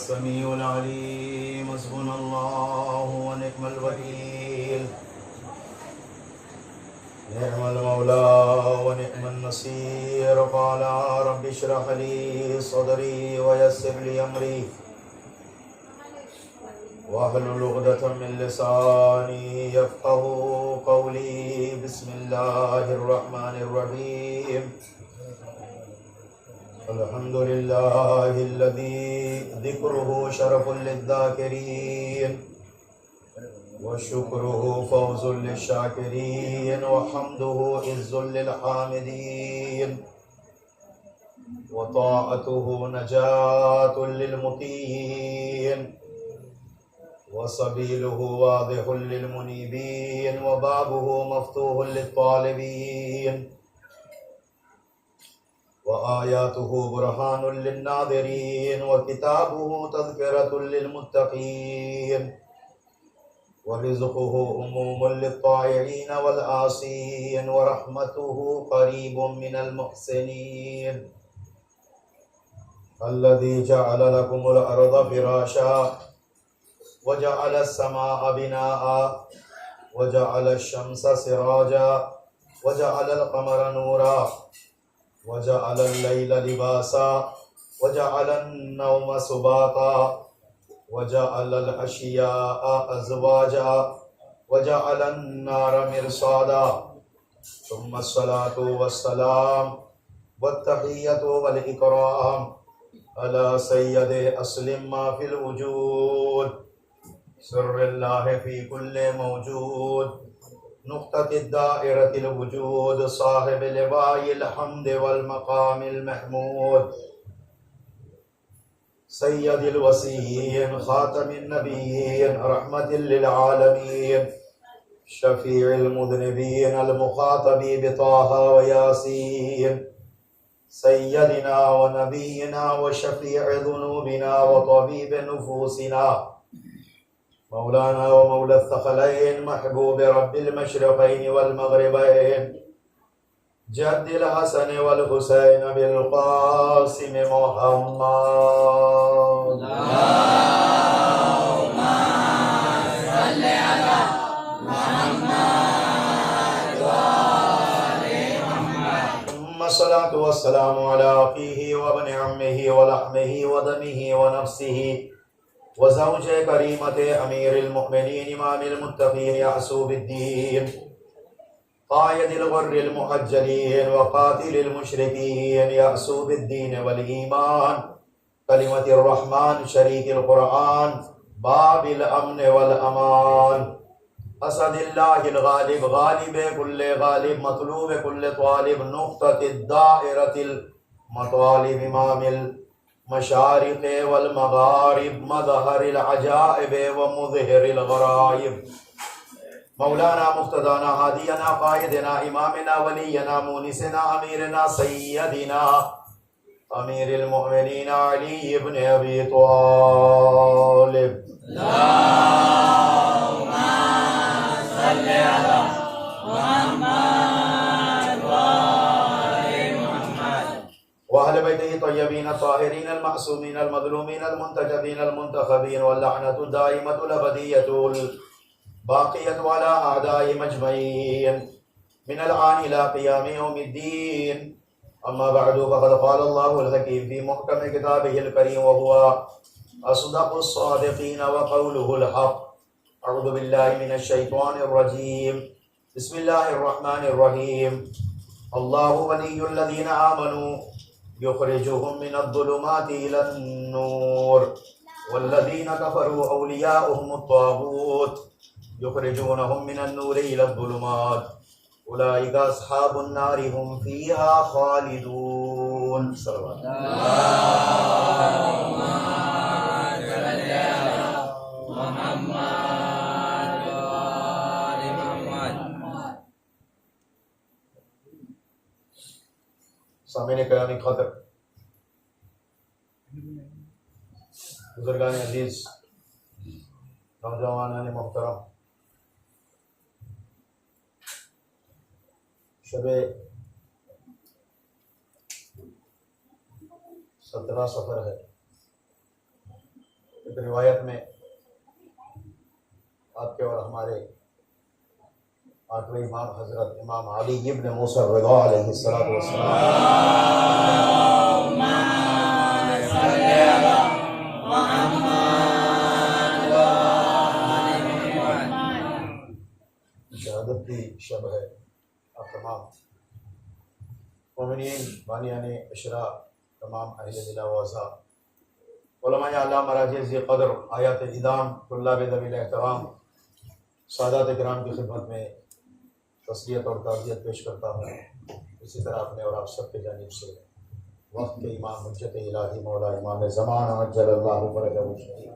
السميع العليم حسبنا الله ونعم الوكيل نعم المولى ونعم النصير قال رب اشرح لي صدري ويسر لي أمري واحلل عقدة من لساني يفقهوا قولي بسم الله الرحمن الرحيم الحمد لله الذي ذكره شرف للذاكرين وشكره فوز للشاكرين وحمده عز للحامدين وطاعته نجاة للمطيعين وسبيله واضح للمنيبين وبابه مفتوح للطالبين وآياته برهان للناظرين وكتابه تذكرة للمتقين ورزقه أموم للطائعين والعاصين ورحمته قريب من المحسنين الذي جعل لكم الأرض فراشا وجعل السماء بناء وجعل الشمس سراجا وجعل القمر نورا وجعل الليل لباسا وجعل النوم سباتا وجعل الأشياء أزواجا وجعل النار مرصادا ثم الصلاة والسلام والتحية والإكرام على سيد أصل ما في الوجود سر الله في كل موجود نقطة الدائرة الوجود صاحب لواء الحمد والمقام المحمود سيد الوصيين خاتم النبيين رحمة للعالمين شفيع المذنبين المخاطب بطه وياسين سيدنا ونبينا وشفيع ذنوبنا وطبيب نفوسنا مولانا ومولى الثقلين محبوب رب المشرقين والمغربين جد الحسن والحسين بالقاسم محمد اللهم صل على محمد وآل محمد ثم الصلاة والسلام على أخيه وابن عمه ولحمه ودمه ونفسه وزوج كريمة أمير المؤمنين إمام المتقين يعصوب الدين قائد الغر المحجلين وقاتل المشركين يعصوب الدين والإيمان كلمة الرحمن شريك القرآن باب الأمن والأمان أسد الله الغالب غالب كل غالب مطلوب كل طالب نقطة الدائرة المطالب إمام المشارق والمغارب مظهر العجائب ومظهر الغرائب مولانا مقتدانا هادينا قائدنا إمامنا ولينا مونسنا أميرنا سيدنا أمير المؤمنين علي بن أبي طالب اللهم صل على محمد وآل محمد وأهل بيته الطيبين الطاهرين المعصومين المظلومين المنتجبين المنتخبين واللعنة الدائمة الأبدية باقية على أعدائهم أجمعين من الآن إلى قيام يوم الدين أما بعد فقد قال الله الحكيم في محكم كتابه الكريم وهو أصدق الصادقين وقوله الحق أعوذ بالله من الشيطان الرجيم بسم الله الرحمن الرحيم الله ولي الذين آمنوا يخرجهم من الظلمات إلى النور والذين كفروا أولياؤهم الطاغوت يخرجونهم من النور إلى الظلمات أولئك أصحاب النار هم فيها خالدون صلوات اللهم صل على محمد وآل محمد سامعین کرام خاطر بزرگان عزیز نوجوانان محترم شب 17 سفر ہے ایک روایت میں آپ کے اور ہمارے آٹھویں امام حضرت امام علی ابن موسیٰ الرضا علیہ الصلوۃ شہادت کی شب ہے. آپ تمام مومنین، بانیان اشرا، تمام اہل دل و اعضاء، علماء اعلیٰ، مراجع ذی قدر، آیات ادام، طلاب ذوی الاحترام، سادات کرام کی خدمت میں تسلیت اور تعزیت پیش کرتا ہوں. اسی طرح اپنے اور آپ سب کی جانب سے وقت کے امام حجت الہی مولا امام زمان عجل اللہ فرجہ الشریف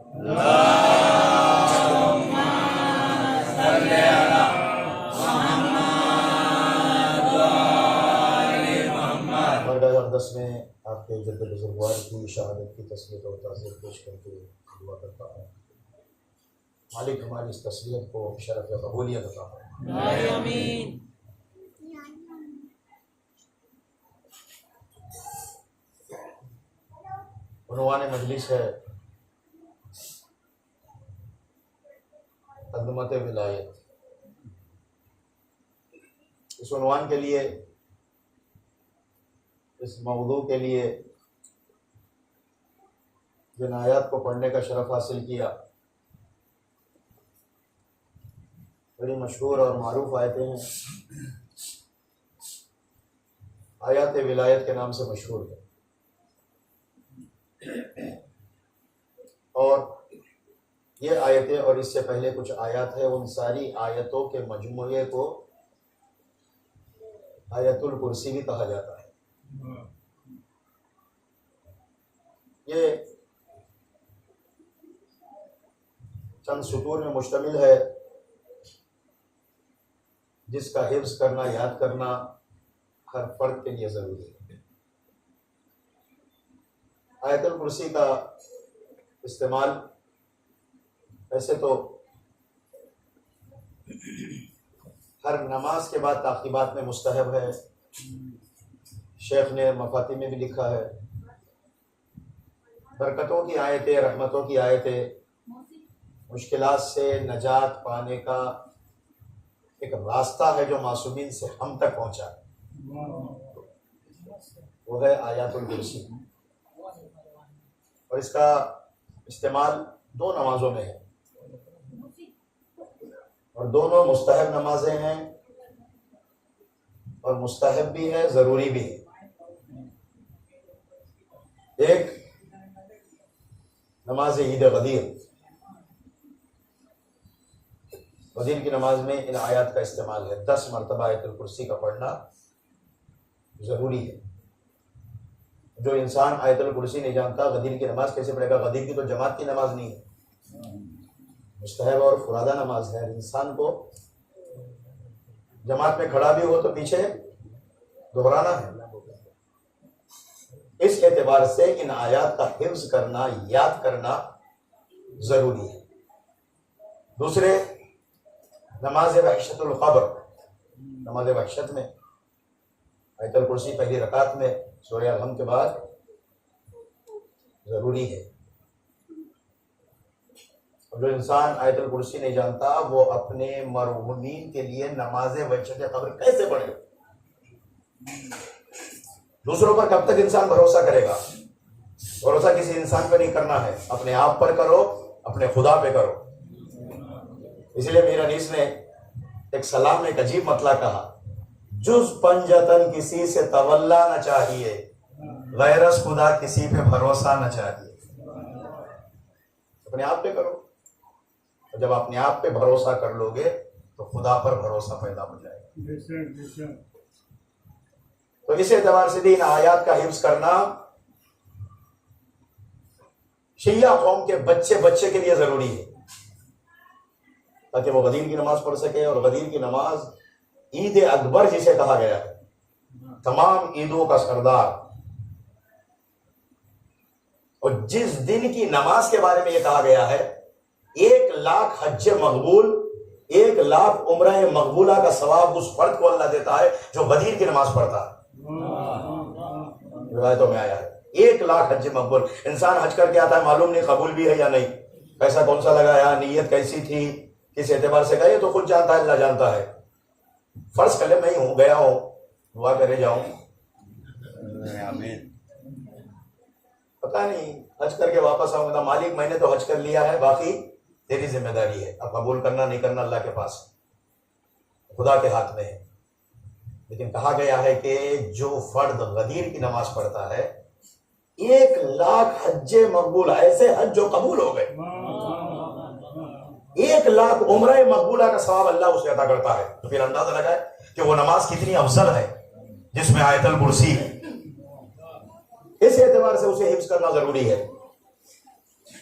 برگاہ اقدس میں آپ کے جد بزرگوار کی شہادت کی تسلیت اور تعزیت پیش کر کے دعا کرتا ہوں. مالک ہماری اس تسلیت کو شرف قبولیت عطا فرمائے. آمین. عنوان مجلس ہے عظمت ولایت. اس عنوان کے لیے، اس موضوع کے لیے جن آیات کو پڑھنے کا شرف حاصل کیا، بڑی مشہور اور معروف آیتیں ہیں. آیات ولایت کے نام سے مشہور ہے. اور یہ آیتیں اور اس سے پہلے کچھ آیات ہیں، ان ساری آیتوں کے مجموعے کو آیت الکرسی بھی کہا جاتا ہے. یہ چند سطور میں مشتمل ہے جس کا حفظ کرنا، یاد کرنا ہر فرد کے لیے ضروری ہے. آیت الکرسی کا استعمال ویسے تو ہر نماز کے بعد تعقیبات میں مستحب ہے. شیخ نے مفاتیح میں بھی لکھا ہے، برکتوں کی آیتیں، رحمتوں کی آیتیں، مشکلات سے نجات پانے کا ایک راستہ ہے جو معصومین سے ہم تک پہنچا ہے، وہ ہے آیات الکرسی. اور اس کا استعمال دو نمازوں میں ہے، اور دونوں مستحب نمازیں ہیں، اور مستحب بھی ہے، ضروری بھی ہے. ایک نماز عید غدیر، غدیر کی نماز میں ان آیات کا استعمال ہے. 10 مرتبہ آیت الکرسی کا پڑھنا ضروری ہے. جو انسان آیت الکرسی نہیں جانتا غدیر کی نماز کیسے پڑھے گا؟ غدیر کی تو جماعت کی نماز نہیں ہے، مستحب اور فرادہ نماز ہے. انسان کو جماعت میں کھڑا بھی ہو تو پیچھے دہرانا ہے. اس اعتبار سے ان آیات کا حفظ کرنا، یاد کرنا ضروری ہے. دوسرے، نماز وحشت القبر، نماز وحشت میں آیت الکرسی پہلی رکعت میں سورہ الحمد کے بعد ضروری ہے. جو انسان آیت الکرسی نہیں جانتا وہ اپنے مرحومین کے لیے نماز وحشت قبر کیسے پڑھے؟ دوسروں پر کب تک انسان بھروسہ کرے گا؟ بھروسہ کسی انسان پہ نہیں کرنا ہے، اپنے آپ پر کرو، اپنے خدا پہ کرو. اس لیے میر انیس نے ایک سلام میں ایک عجیب مطلع کہا، جز پنجتن کسی سے تولا نہ چاہیے، غیرس خدا کسی پہ بھروسہ نہ چاہیے. اپنے آپ پہ کرو، اور جب اپنے آپ پہ بھروسہ کر لو گے تو خدا پر بھروسہ پیدا ہو جائے گا. تو اس اعتبار سے بھی ان آیات کا حفظ کرنا شیعہ قوم کے بچے کے لیے ضروری ہے، تاکہ وہ غدیر کی نماز پڑھ سکے. اور غدیر کی نماز عید اکبر جسے کہا گیا ہے، تمام عیدوں کا سردار. اور جس دن کی نماز کے بارے میں یہ کہا گیا ہے 1,00,000 حج مقبول، 1,00,000 عمرہ مقبولہ کا ثواب اس فرد کو اللہ دیتا ہے جو غدیر کی نماز پڑھتا ہے. روایتوں میں آیا ہے 1,00,000 حج مقبول. انسان حج کر کے آتا ہے، معلوم نہیں قبول بھی ہے یا نہیں. پیسہ کون سا لگایا, نیت کیسی تھی, کس اعتبار سے گئے, تو خود جانتا ہے, اللہ جانتا ہے. فرض کر لے میں ہی ہوں, گیا ہوں, دعا کرے جاؤں, پتہ نہیں حج کر کے واپس آؤں گا, مالک میں نے تو حج کر لیا ہے, باقی تیری ذمہ داری ہے, اب قبول کرنا نہیں کرنا اللہ کے پاس, خدا کے ہاتھ میں ہے. لیکن کہا گیا ہے کہ جو فرد غدیر کی نماز پڑھتا ہے 1,00,000 حج مقبول, ایسے حج جو قبول ہو گئے, 1,00,000 عمرہ مقبولہ کا ثواب اللہ اسے عطا کرتا ہے. تو پھر اندازہ لگائے کہ وہ نماز کتنی افضل ہے جس میں آیت الکرسی ہے. اس اعتبار سے اسے حفظ کرنا ضروری ہے.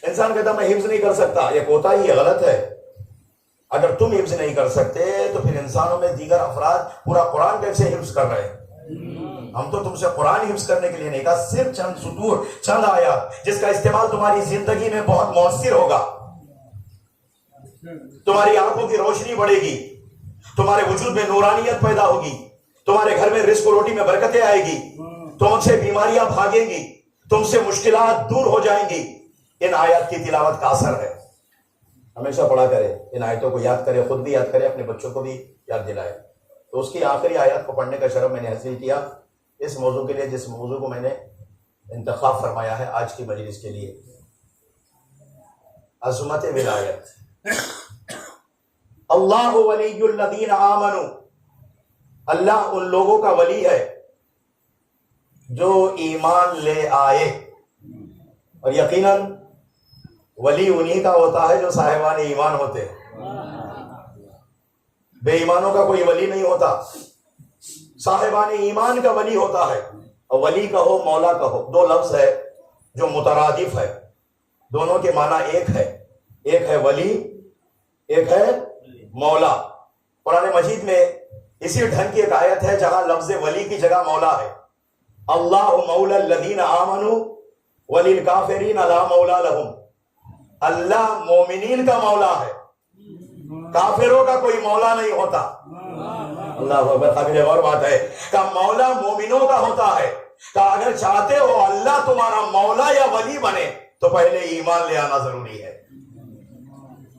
انسان کہتا میں حفظ نہیں کر سکتا, یہ کوتاہی ہے, غلط ہے. اگر تم حفظ نہیں کر سکتے تو پھر انسانوں میں دیگر افراد پورا قرآن کیسے حفظ کر رہے ہیں؟ ہم تو تم سے قرآن حفظ کرنے کے لیے نہیں کہا, صرف چند سطور, چند آیات جس کا استعمال تمہاری زندگی میں بہت مؤثر ہوگا, تمہاری آنکھوں کی روشنی بڑھے گی, تمہارے وجود میں نورانیت پیدا ہوگی, تمہارے گھر میں رزق و روٹی میں برکتیں آئے گی, تم سے بیماریاں بھاگیں گی, تم سے مشکلات دور ہو جائیں گی. ان آیات کی تلاوت کا اثر ہے. ہمیشہ پڑھا کرے, ان آیتوں کو یاد کرے, خود بھی یاد کرے, اپنے بچوں کو بھی یاد دلائے. تو اس کی آخری آیات کو پڑھنے کا شرف میں نے حاصل کیا اس موضوع کے لیے, جس موضوع کو میں نے انتخاب فرمایا ہے آج کی مجلس کے لیے, عظمت ولایت. اللہ ولی الذین آمنوا, اللہ ان لوگوں کا ولی ہے جو ایمان لے آئے, اور یقیناً ولی انہی کا ہوتا ہے جو صاحبان ایمان ہوتے ہیں. بے ایمانوں کا کوئی ولی نہیں ہوتا, صاحبان ایمان کا ولی ہوتا ہے. اور ولی کہو مولا کہو, دو لفظ ہے جو مترادف ہے, دونوں کے معنی ایک ہے, ایک ہے ولی, ایک ہے مولا. قرآن مجید میں اسی ڈھنگ کی ایک آیت ہے جہاں لفظ ولی کی جگہ مولا ہے. اللہ مولا الذین آمنوا وللکافرین لا مولا لہم. اللہ مومنین کا مولا ہے, کافروں کا کوئی مولا نہیں ہوتا. اللہ اکبر, قابل غور بات ہے کہ مولا مومنوں کا ہوتا ہے. کہ اگر چاہتے ہو اللہ تمہارا مولا یا ولی بنے تو پہلے ایمان لے آنا ضروری ہے,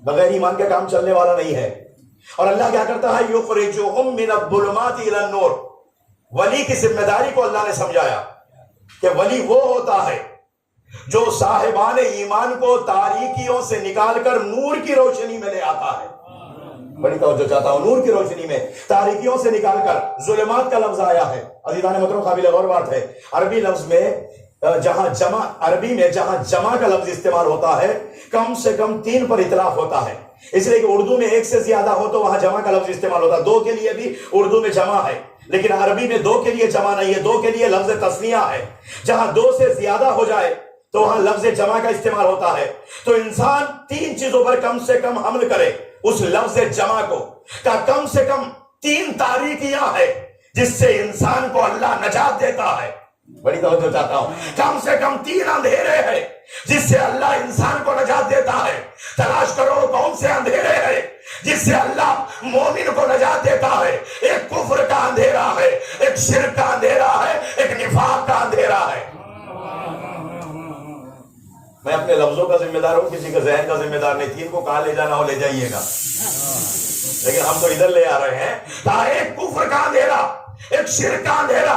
بغیر ایمان کے کام چلنے والا نہیں ہے. اور اللہ کیا کرتا ہے, یخرجہم من الظلمات الی النور. ولی کی ذمہ داری کو اللہ نے سمجھایا کہ ولی وہ ہوتا ہے جو صاحبان ایمان کو تاریکیوں سے نکال کر نور کی روشنی میں لے آتا ہے. بڑی توجہ چاہتا ہوں, نور کی روشنی میں, تاریکیوں سے نکال کر. ظلمات کا لفظ آیا ہے, عزیزان محترم قابل غور بات ہے, عربی لفظ میں جہاں جمع, عربی میں جہاں جمع کا لفظ استعمال ہوتا ہے کم سے کم 3 پر اطلاق ہوتا ہے. اس لیے کہ اردو میں 1 سے زیادہ ہو تو وہاں جمع کا لفظ استعمال ہوتا ہے. 2 کے لیے بھی اردو میں جمع ہے, لیکن عربی میں 2 کے لیے جمع نہیں ہے, 2 کے لیے لفظ تثنیہ ہے. جہاں 2 سے زیادہ ہو جائے تو وہاں لفظ جمع کا استعمال ہوتا ہے. تو انسان 3 چیزوں پر کم سے کم حمل کرے اس لفظ جمع کو, کہ کم سے کم 3 تاریکیاں ہے جس سے انسان کو اللہ نجات دیتا ہے. بڑی توجہ چاہتا ہوں, کم سے کم 3 اندھیرے ہیں جس سے اللہ انسان کو نجات دیتا ہے. تلاش کرو کون سے اندھیرے ہیں جس سے اللہ مومن کو نجات دیتا ہے. ایک کفر کا اندھیرا ہے, ایک شرک کا اندھیرا ہے, ایک نفاق کا اندھیرا ہے. میں اپنے لفظوں کا ذمہ دار ہوں, کسی کا ذہن کا ذمہ دار نہیں. 3 کو کہاں لے جانا ہو لے جائیے گا, لیکن ہم تو ادھر لے آ رہے ہیں. ایک کفر کا اندھیرا, ایک شرک کا اندھیرا,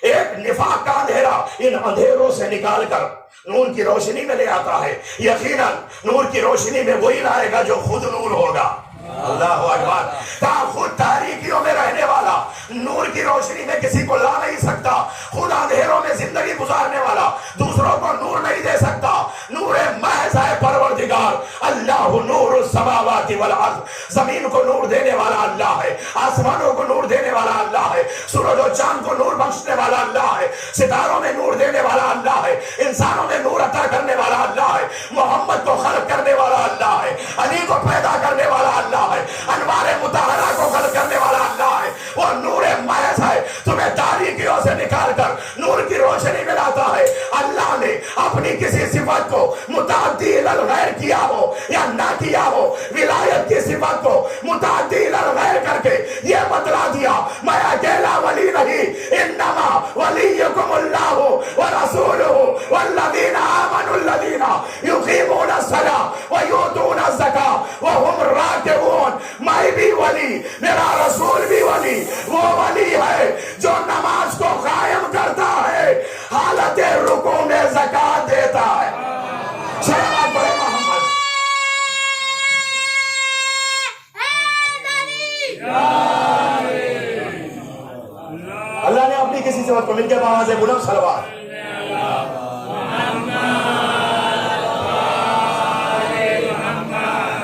ایک نفاق کا اندھیرا, ان اندھیروں سے نکال کر نور کی روشنی میں لے آتا ہے. یقیناً نور کی روشنی میں وہی لائے گا جو خود نور ہوگا. اللہ اکبر. خود تاریکیوں میں رہنے والا نور کی روشنی میں کسی کو لا نہیں سکتا. خود اندھیروں میں زندگی گزارنے والا دوسروں کو نور نہیں دے سکتا. نور محض ہے پروردگار. اللہ نور السماوات والارض. زمین کو نور دینے والا اللہ ہے, آسمانوں کو نور دینے والا اللہ ہے, سورج و چاند کو نور بخشنے والا اللہ ہے, ستاروں میں نور دینے والا اللہ ہے, انسانوں میں نور عطا کرنے والا اللہ ہے, محمد کو خلق کرنے والا اللہ ہے, علی کو پیدا کرنے والا اللہ ہے, انوار مطہرہ کو خلق کرنے والا اللہ ہے. وہ نور محض ہے, تمہیں تاریکیوں سے نکال کر نور کی روشنی میں لاتا ہے. اللہ نے اپنی کسی صفت کو متعدی الغیر کیا ہو یا نہ کیا ہو, ولایت کی صفت کو متعدی الغیر کر کے یہ بتلا دیا میں اکیلا ولی نہیں, انما ولیکم اللہ ورسولہ والذین آمنوا الذین یقیمون الصلاۃ ویؤتون کسی صفت کو مل کے آواز بلند صلوات.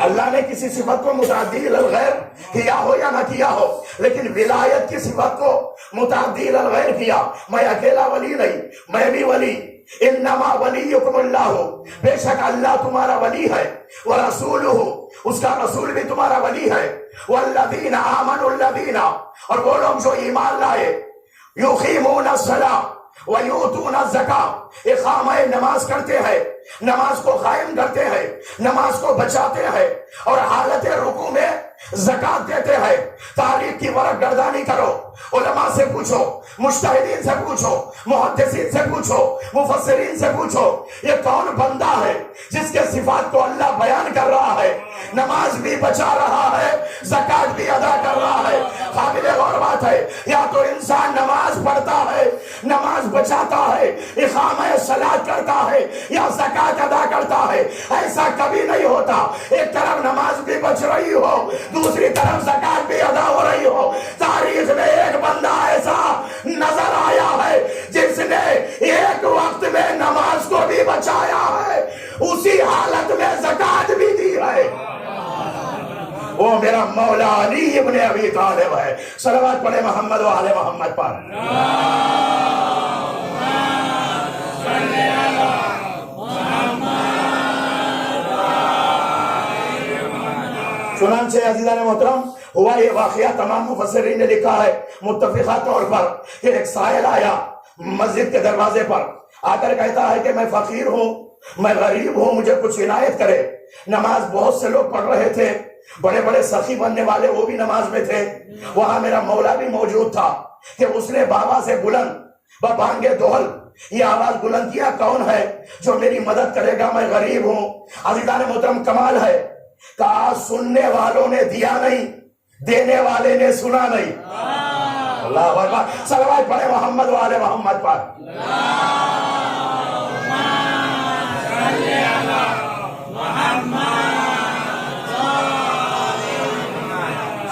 اللہ نے کسی صفت کو متعدی الغیر کیا ہو یا نہ کیا ہو، لیکن ولایت کی صفت کو متعدی الغیر کیا. میں اکیلا ولی نہیں، میں بھی ولی. انما ولیکم اللہ، بے شک اللہ تمہارا ولی ہے. ورسولہ، اس کا رسول بھی تمہارا ولی ہے. والذین آمنوا الذین، اور وہ لوگ جو ایمان لائے. یقیمون الصلاۃ ویؤتون الزکاۃ، اقامہ نماز کرتے ہیں، نماز کو قائم کرتے ہیں، نماز کو بچاتے ہیں، اور حالت رکوع میں زکات دیتے ہیں. تاریخ کی ورق گردانی کرو، علماء سے پوچھو، مجتہدین سے پوچھو، محدثین سے پوچھو، مفسرین سے پوچھو، یہ کون بندہ ہے جس کے صفات کو اللہ بیان کر رہا ہے، نماز بھی بچا رہا ہے، زکات بھی ادا کر رہا ہے. قابل غور بات ہے، یا تو انسان نماز پڑھتا ہے، نماز بچاتا ہے، اقامہ صلاۃ کرتا ہے، یا زکات ادا کرتا ہے. ایسا کبھی نہیں ہوتا ایک طرف نماز بھی بچ رہی ہو، دوسری طرف زکات بھی ادا ہو رہی ہو. تاریخ میں ایک بندہ ایسا نظر آیا ہے جس نے ایک وقت میں نماز کو بھی بچایا ہے، اسی حالت میں زکات بھی دی ہے. وہ میرا مولا علی ابن ابی طالب ہے. صلوات پڑھے محمد و آل محمد پر. چنانچہ عزیزان محترم ہوا یہ واقعہ، تمام مفسرین نے لکھا ہے متفقہ طور پر کہ ایک سائل آیا مسجد کے دروازے پر، آ کر کہتا ہے کہ میں فقیر ہوں، میں غریب ہوں، مجھے کچھ عنایت کرے. نماز بہت سے لوگ پڑھ رہے تھے، بڑے بڑے سخی بننے والے وہ بھی نماز میں تھے. وہاں میرا مولا بھی موجود تھا کہ اس نے بابا سے بلند بانگے دوہل یہ آواز بلند کیا، کون ہے جو میری مدد کرے گا، میں غریب ہوں. عزیزان محترم کمال ہے، کہا سننے والوں نے دیا نہیں، دینے والے نے سنا نہیں. اللہ اکبر. صلوات پڑھے محمد و آل محمد پر.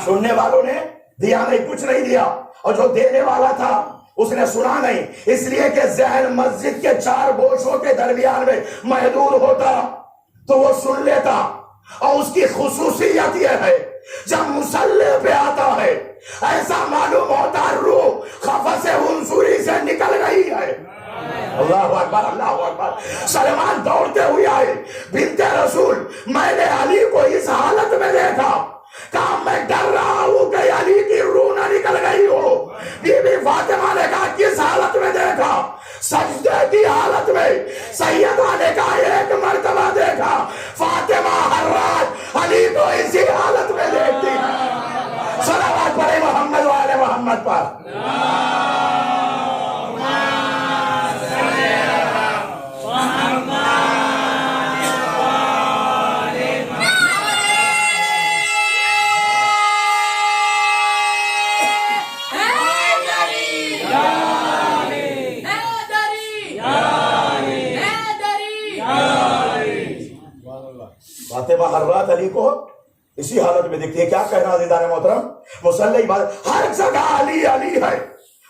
سننے والوں نے دیا نہیں، کچھ نہیں دیا، اور جو دینے والا تھا اس نے سنا نہیں. اس لیے کہ ذہن مسجد کے چار گوشوں کے درمیان میں محدود ہوتا تو وہ سن لیتا. اور اس کی خصوصیت یہ ہے جب مصلی پہ آتا ہے ایسا معلوم ہوتا روح قفس عنصری سے نکل گئی ہے. اللہ اکبر، اللہ اکبر. سلمان دوڑتے ہوئے آئے، بنت رسول میں نے علی کو اس حالت میں دیکھا، کہا میں ڈر رہا ہوں کہ علی کی روح نہ نکل گئی ہو. بی بی فاطمہ نے کہا کس حالت میں دیکھا؟ سجدے کی حالت میں. سیدہ نے کہا ایک مرتبہ دیکھا. فاطمہ ہر رات علی کو اسی حالت میں دیکھتی ہے. صلوات پڑھے محمد و آل محمد پر. فاطمہ ہر رات علی کو اسی حالت میں دیکھتی ہے. کیا کہنا عزیزان محترم، مصلی عبادت ہر جگہ علی علی ہے.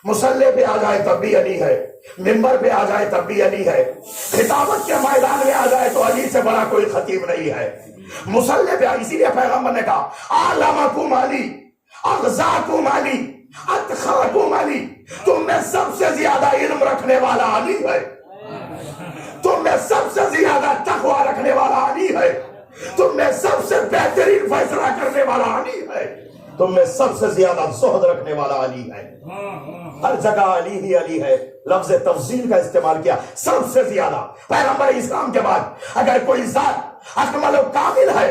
مصلی پہ آ جائے تب بھی علی ہے، منبر پہ آ جائے تب بھی علی ہے، خطابت کے میدان میں آ جائے تو علی سے بڑا کوئی خطیب نہیں ہے. مصلی پہ، اسی لیے پیغمبر نے کہا علمکم علی، اغزاکم علی، اتقاکم علی. تم میں سب سے زیادہ علم رکھنے والا علی ہے، تم میں سب سے زیادہ تقوی رکھنے والا علی ہے، تم میں سب سے بہترین فیصلہ کرنے والا علی ہے، تم میں سب سے زیادہ زہد رکھنے والا علی ہے. ہر جگہ علی ہی علی ہے. لفظ تفضیل کا استعمال کیا، سب سے زیادہ. پیغمبر اسلام کے بعد اگر کوئی ذات اکمل و کامل ہے،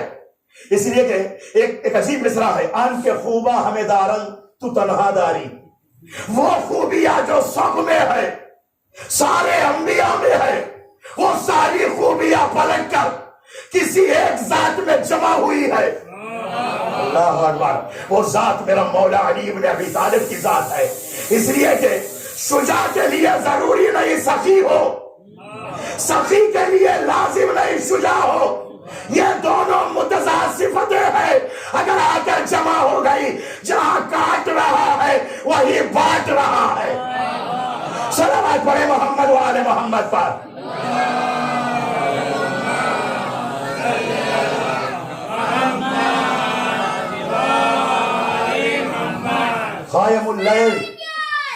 اس لیے کہ ایک عجیب مصرع ہے، آن کے خوبہ ہمیں دارن تو تنہا داری. وہ خوبیاں جو سب میں ہے، سارے انبیاء میں ہے، وہ ساری خوبیاں پلٹ کر کسی ایک ذات میں جمع ہوئی ہے. اللہ اکبر. وہ ذات میرا مولا علی ابن ابی طالب کی ذات ہے. اس لیے کہ شجاع کے لیے ضروری نہیں سخی ہو، سخی کے لیے لازم نہیں شجاع ہو. یہ دونوں متضاد صفتیں ہیں، اگر آ کر جمع ہو گئی، جہاں کاٹ رہا ہے وہی بانٹ رہا ہے. صلوات پڑھے محمد و آل محمد پر. قائم اللیل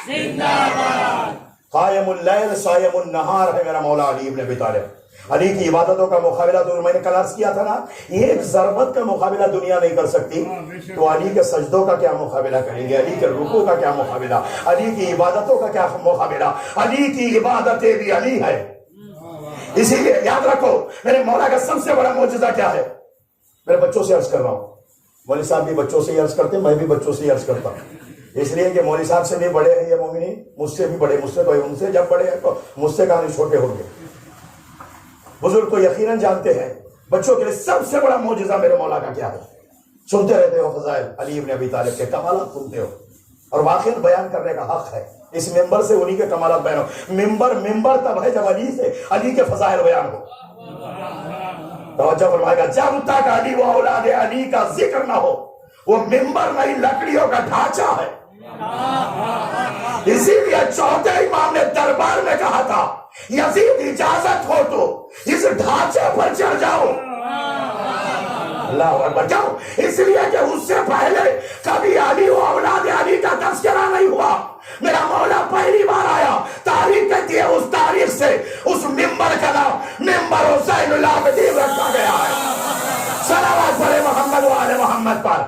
زندہ باد. قائم اللیل صائم النہار ہے میرا مولا علی ابن ابی طالب. علی کی عبادتوں کا مقابلہ تو میں نے کل عرض کیا تھا نا، ایک ضربت کا مقابلہ دنیا نہیں کر سکتی، تو علی کے سجدوں کا کیا مقابلہ کریں گے، علی کے رکوع کا کیا مقابلہ، علی کی عبادتوں کا کیا مقابلہ. علی کی عبادتیں بھی علی ہے. اسی لیے یاد رکھو میرے مولا کا سب سے بڑا معجزہ کیا ہے. میرے بچوں سے عرض کر رہا ہوں، مولوی صاحب بھی بچوں سے ہی عرض کرتے ہیں، میں بھی بچوں سے ہی عرض کرتا ہوں، اس لیے کہ مولوی صاحب سے بھی بڑے ہیں یہ مومنین، مجھ سے بھی بڑے، مجھ سے تو ان سے جب بڑے ہیں تو مجھ سے کہاں چھوٹے ہوں گے. بزرگ تو یقیناً جانتے ہیں بچوں کے لیے سب سے بڑا معجزہ میرے مولا کا کیا ہے. سنتے رہتے ہو فضائل علی ابن ابی طالب کے کمالات سنتے ہو، اور واقعی بیان کرنے کا حق ہے. اس ممبر سے انہی کے کمالات بیان ہو. ممبر تب ہے جب علی سے علی کے فضائل بیان ہو. توجہ فرمائے گا، جب تک علی و اولاد علی کا ذکر نہ ہو وہ ممبر نہیں، لکڑیوں کا ڈھانچہ ہے. اسی لیے چوتھے امام نے دربار میں کہا تھا یزید اجازت ہو تو اس ڈھانچے پر چڑھ جاؤ. اللہ اکبر. جاؤ، اس لیے کہ اس سے پہلے کبھی علی و اولاد علی کا تذکرہ نہیں ہوا. میرا مولا پہلی بار آیا، تاریخ کہتی ہے اس تاریخ سے اس ممبر کا نام ممبر حسین العابدین رکھا گیا ہے. صلوات پڑھے محمد و آل محمد پر.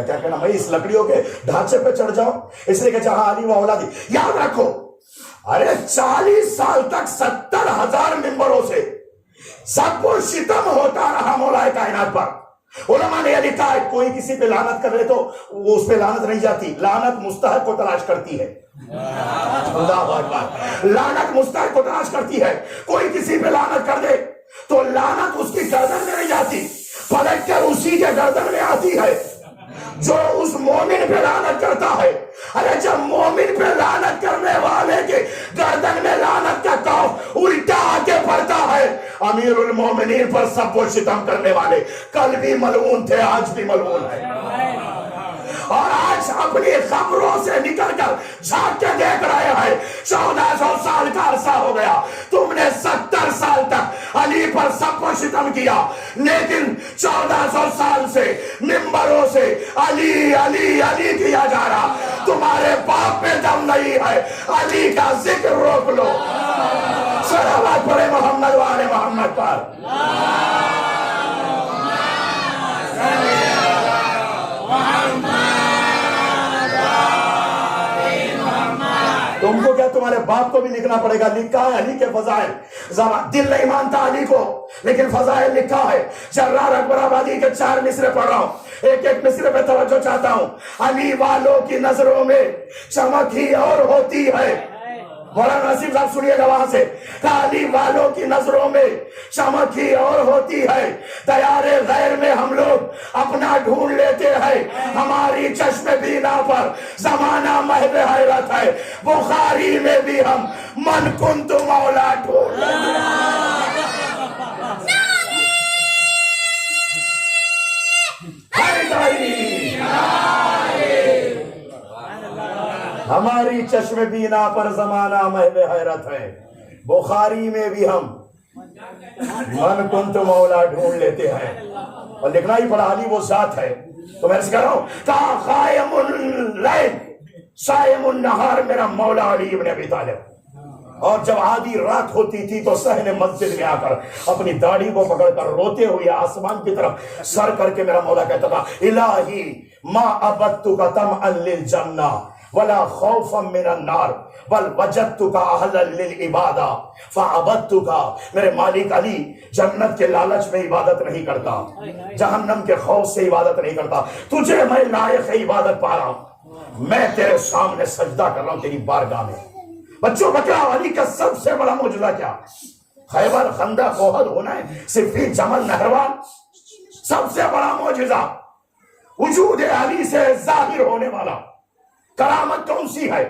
کیا کہنا، میں اس لکڑیوں کے ڈھانچے پہ چڑھ جاؤں، اس لیے کہ جہاں علی و اولادی. یاد رکھو ارے 40 سال تک 70,000 ممبروں سے سب کو شتم ہوتا رہا مولا کائنات پر. علماء نے یہ لکھا ہے کوئی کسی پہ لعنت کر لے تو وہ اس پہ لعنت نہیں جاتی، لعنت مستحق کو تلاش کرتی ہے. اللہ اکبر. لعنت مستحق کو تلاش کرتی ہے. کوئی کسی پہ لعنت کر دے تو لعنت اس کی گردن میں نہیں جاتی، پلٹ کر اسی کے گردن میں آتی ہے جو اس مومن پہ لعنت کرتا ہے. ارے جب مومن پہ لعنت کرنے والے کے گردن میں لعنت کا کاف الٹا آگے پڑتا ہے، امیر المومنین پر سب کو ستم کرنے والے کل بھی ملعون تھے، آج بھی ملعون ہے. اور آج اپنی خبروں سے نکل کر جھانک کے دیکھ رہے ہیں 1400 سال کا عرصہ ہو گیا، تم نے 70 سال تک علی پر سب کو ستم کیا، لیکن 1400 سال سے ممبروں سے علی علی علی کیا جا رہا. تمہارے باپ میں دم نہیں ہے، علی کا ذکر روک لو. صلوات پڑھے محمد و آل محمد پر. تم کو کیا، تمہارے باپ کو بھی لکھنا پڑے گا. لکھا ہے علی کے فضائل، دل نہیں مانتا علی کو لیکن فضائل لکھا ہے. جرار اکبر آبادی کے 4 مصرے پڑھ رہا ہوں، ایک ایک مصرے پہ توجہ چاہتا ہوں. علی والوں کی نظروں میں چمک ہی اور ہوتی ہے. مولانا نصیر صاحب سنیے گا وہاں سے، علی والوں کی نظروں میں چمک ہی اور ہوتی ہے. دیار غیر میں ہم لوگ اپنا ڈھونڈ لیتے ہیں، ہماری چشم بینا پر زمانہ محو حیرت ہے. بخاری میں بھی ہم من کنت مولا ڈھونڈ لیتے ہیں. ہماری چشم بینا پر زمانہ محو حیرت ہے. بخاری میں بھی ہم من کنت مولا ڈھونڈ لیتے ہیں. اور لکھنا ہی پڑا، علی وہ ذات ہے. تو میں کہہ رہا ہوں تا قائم اللیل صائم النہار میرا مولا علی ابن ابی طالب. اور جب آدھی رات ہوتی تھی تو صحن مسجد میں آ کر اپنی داڑھی کو پکڑ کر روتے ہوئے آسمان کی طرف سر کر کے میرا مولا کہتا تھا الہی ما عبدتک طمعا للجنہ ولا خوفا من النار بل وجدتک اہلا للعبادہ فعبدتک. میرے مالک علی جنت کے لالچ میں عبادت نہیں کرتا، جہنم کے خوف سے عبادت نہیں کرتا، تجھے میں لائق عبادت پا رہا ہوں، میں تیرے سامنے سجدہ کر رہا ہوں تیری بارگاہ میں. بچوں بتاؤ علی کا سب سے بڑا معجزہ کیا؟ خیبر، خندق، احد، حنین، صفین، جمل، نہروان. سب سے بڑا معجزہ وجود علی سے ظاہر ہونے والا کرامت کون سی ہے؟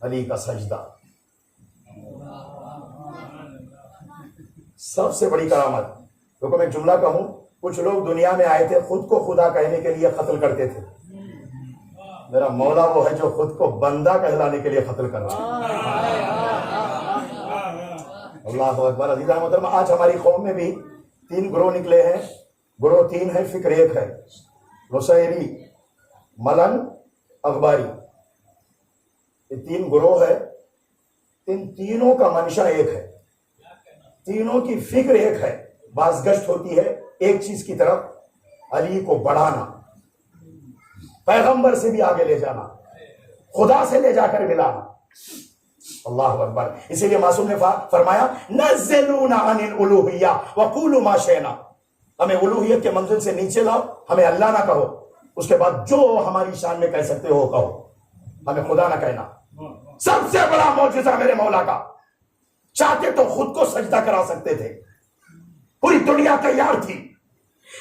علی کا سجدہ، سب سے بڑی کرامت۔ دیکھو میں جملہ کہوں، کچھ لوگ دنیا میں آئے تھے خود کو خدا کہنے کے لیے قتل کرتے تھے، میرا مولا وہ ہے جو خود کو بندہ کہلانے کے لیے قتل کر رہا ہے۔ اللہ اکبر۔ عزیزان محترم، آج ہماری قوم میں بھی 3 گروہ نکلے ہیں، گروہ 3 ہے، فکر 1 ہے، نصیری، ملن، اخباری، یہ 3 گروہ ہے۔ ان تینوں کا منشا ایک ہے، تینوں کی فکر ایک ہے، باز گشت ہوتی ہے ایک چیز کی طرف، علی کو بڑھانا، پیغمبر سے بھی آگے لے جانا، خدا سے لے جا کر ملانا۔ اللہ اکبر۔ اسی لیے معصوم نے فرمایا نزلونا عن الالوہیہ وقولوا ما شئنا، ہمیں الوہیت کے منزل سے نیچے لاؤ، ہمیں اللہ نہ کہو، اس کے بعد جو ہماری شان میں کہہ سکتے ہو کہو، ہمیں خدا نہ کہنا۔ سب سے بڑا معجزہ میرے مولا کا، چاہتے تو خود کو سجدہ کرا سکتے تھے، پوری دنیا تیار تھی۔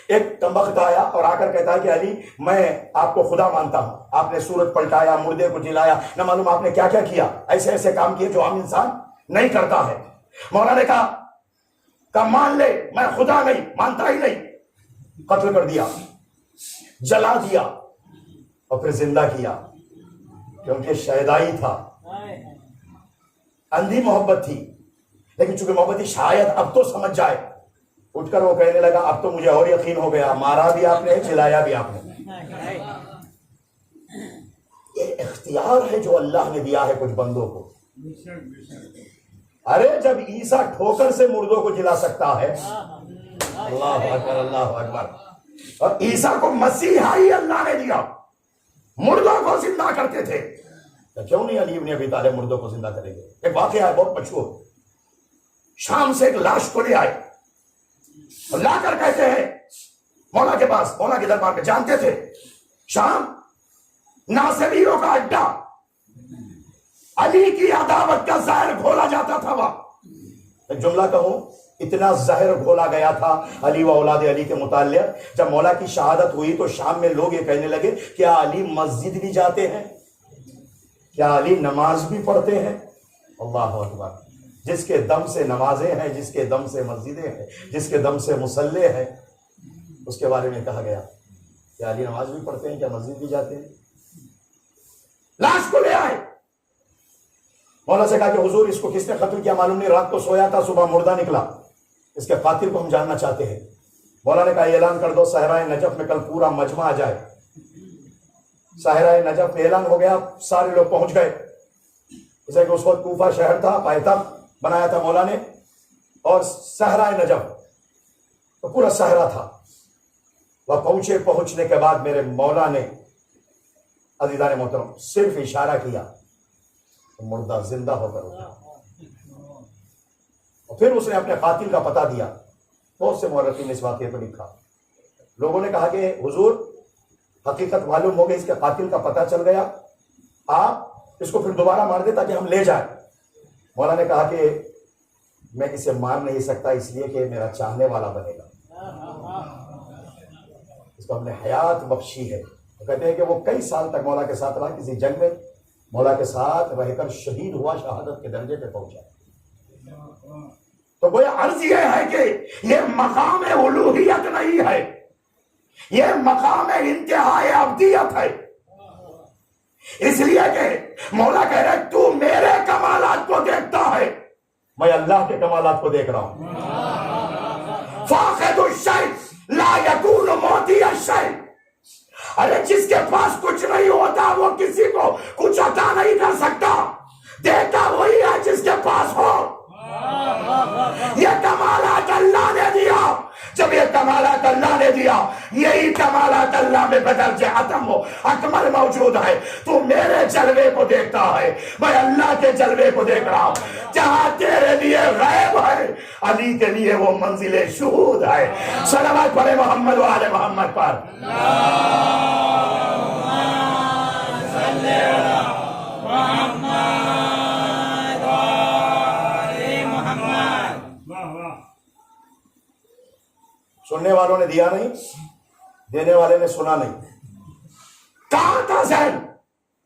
ایک کمبخت آیا اور آ کر کہتا ہے کہ علی میں آپ کو خدا مانتا ہوں، آپ نے سورج پلٹایا، مردے کو جلایا، نہ معلوم آپ نے کیا کیا کیا، ایسے ایسے کام کیے جو عام انسان نہیں کرتا ہے۔ مولا نے کہا مان لے، میں خدا نہیں مانتا ہی نہیں، قتل کر دیا، جلا دیا اور پھر زندہ کیا، کیونکہ شہدائی تھا، اندھی محبت تھی، لیکن چونکہ محبت تھی شاید اب تو سمجھ جائے۔ اٹھ کر وہ کہنے لگا اب تو مجھے اور یقین ہو گیا، مارا بھی آپ نے، جلایا بھی آپ نے۔ یہ اختیار ہے جو اللہ نے دیا ہے کچھ بندوں کو۔ ارے جب عیسیٰ ٹھوکر سے مردوں کو جلا سکتا ہے، اللہ اکبر اللہ اکبر، اور عیسیٰ کو مسیحائی اللہ نے دیا، مردوں کو زندہ کرتے تھے، تو کیوں نہیں علی ابن ابی طالب مردوں کو زندہ کریں گے؟ ایک واقعہ ہے بہت مشہور، شام سے ایک لاش کو لے آئے اور لا کر کہتے ہیں مولا کے پاس، مولا کے دربار میں، جانتے تھے شام ناصریوں کا اڈا، علی کی عداوت کا زہر گھولا جاتا تھا وہاں۔ ایک جملہ کہوں، اتنا زہر گھولا گیا تھا علی و اولاد علی کے متعلق، جب مولا کی شہادت ہوئی تو شام میں لوگ یہ کہنے لگے کیا علی مسجد بھی جاتے ہیں، کیا علی نماز بھی پڑھتے ہیں؟ اللہ اکبر۔ جس کے دم سے نمازیں ہیں، جس کے دم سے مسجدیں ہیں، جس کے دم سے مصلے ہیں، اس کے بارے میں کہا گیا کیا علی نماز بھی پڑھتے ہیں، کیا مسجد بھی جاتے ہیں؟ لاش کو لے آئے، مولا سے کہا کہ حضور اس کو کس نے قتل کیا معلوم نہیں، رات کو سویا تھا صبح مردہ نکلا، اس کے قاتل کو ہم جاننا چاہتے ہیں۔ مولا نے کہا اعلان کر دو صحرائے نجف میں کل پورا مجمع آ جائے۔ صحرائے نجف میں اعلان ہو گیا، سارے لوگ پہنچ گئے، جیسے کہ اس وقت کوفہ شہر تھا، پائیتخت بنایا تھا مولا نے، اور صحرائے نجف تو پورا صحرا تھا۔ وہ پہنچے، پہنچنے کے بعد میرے مولا نے عزیزان محترم صرف اشارہ کیا، مردہ زندہ ہو کر اٹھا، اور پھر اس نے اپنے قاتل کا پتہ دیا۔ بہت سے مورخین نے اس واقعے پر لکھا، لوگوں نے کہا کہ حضور حقیقت معلوم ہو گئی، اس کے قاتل کا پتہ چل گیا، آپ اس کو پھر دوبارہ مار دیں تاکہ ہم لے جائیں۔ مولا نے کہا کہ میں اسے مار نہیں سکتا اس لیے کہ میرا چاہنے والا بنے گا، اس کو ہم نے حیات بخشی ہے۔ وہ کہتے ہیں کہ وہ کئی سال تک مولا کے ساتھ رہا، کسی جنگ میں مولا کے ساتھ رہ کر شہید ہوا، شہادت کے درجے پہ پہنچا۔ تو وہ عرض یہ ہے کہ یہ مقام الوہیت نہیں ہے، یہ مقام انتہائی عبدیت ہے، اس لیے کہ مولا کہہ رہے تو میرے کمالات کو دیکھتا ہے، میں اللہ کے کمالات کو دیکھ رہا ہوں۔ فاقد الشیء لا یکون معطی الشیء، ارے جس کے پاس کچھ نہیں ہوتا وہ کسی کو کچھ عطا نہیں کر سکتا، دیتا وہی ہے جس کے پاس ہو۔ یہ کمالات اللہ نے دیا، جب یہ کمالات اللہ نے دیا، یہی کمالات اللہ میں بدرجہ اتم و اکمل موجود ہے۔ تو میرے جلوے کو دیکھتا ہے، میں اللہ کے جلوے کو دیکھ رہا ہوں۔ جہاں تیرے لیے غیب ہے، علی کے لیے وہ منزل شہود ہے۔ صلوات پڑھے محمد و آل محمد پر۔ سننے والوں نے دیا نہیں، دینے والے نے سنا نہیں۔ کہاں تھا زین؟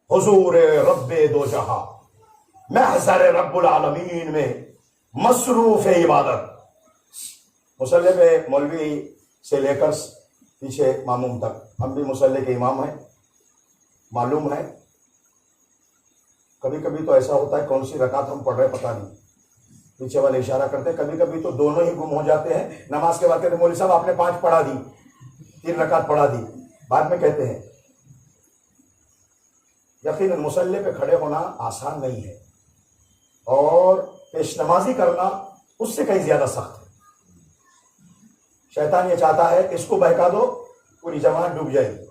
حضور رب دو جہاں، محضر رب العالمین میں مصروف عبادت. مصلی پہ مولوی سے لے کر پیچھے ماموم تک، ہم بھی مصلی کے امام ہیں، معلوم ہے. کبھی کبھی تو ایسا ہوتا ہے کون سی رکعت ہم پڑھ رہے پتہ نہیں، پیچھے والے اشارہ کرتے ہیں. کبھی کبھی تو دونوں ہی گم ہو جاتے ہیں. نماز کے بعد کہتے ہیں مولوی صاحب آپ نے 5 پڑھا دی، 3 رکعت پڑھا دی، بعد میں کہتے ہیں. یقیناً مصلی پہ کھڑے ہونا آسان نہیں ہے، اور پیش نمازی کرنا اس سے کہیں زیادہ سخت ہے. شیطان یہ چاہتا ہے اس کو بہکا دو، پوری جماعت ڈوب جائے گی.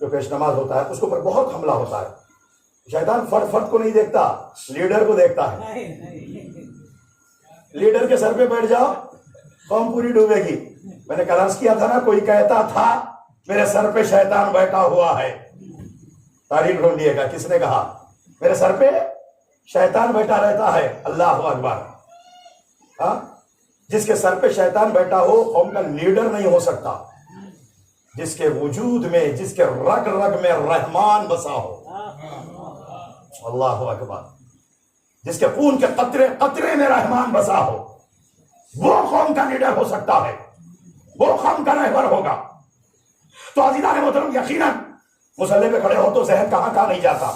جو پیش نماز ہوتا ہے اس کے اوپر بہت حملہ ہوتا ہے. شیطان فرد فرد کو نہیں دیکھتا، لیڈر کو دیکھتا ہے. لیڈر کے سر پہ بیٹھ جاؤ، قوم پوری ڈوبے گی. میں نے کل عرض کیا تھا نا، کوئی کہتا تھا میرے سر پہ شیطان بیٹھا ہوا ہے. تاریخ ڈھونڈیے گا کس نے کہا میرے سر پہ شیطان بیٹھا رہتا ہے. اللہ اکبر. ہاں، جس کے سر پہ شیطان بیٹھا ہو قوم کا لیڈر نہیں ہو سکتا. جس کے وجود میں، جس کے رگ رگ میں رحمان بسا ہو. اللہ اکبر. جس کے خون کے قطرے قطرے میں رحمان بسا ہو، وہ قوم کا لیڈر ہو سکتا ہے، وہ قوم کا رہبر ہوگا. تو عزیزان محترم، یقیناً مصلی پہ کھڑے ہو تو ذہن کہاں کہاں نہیں جاتا.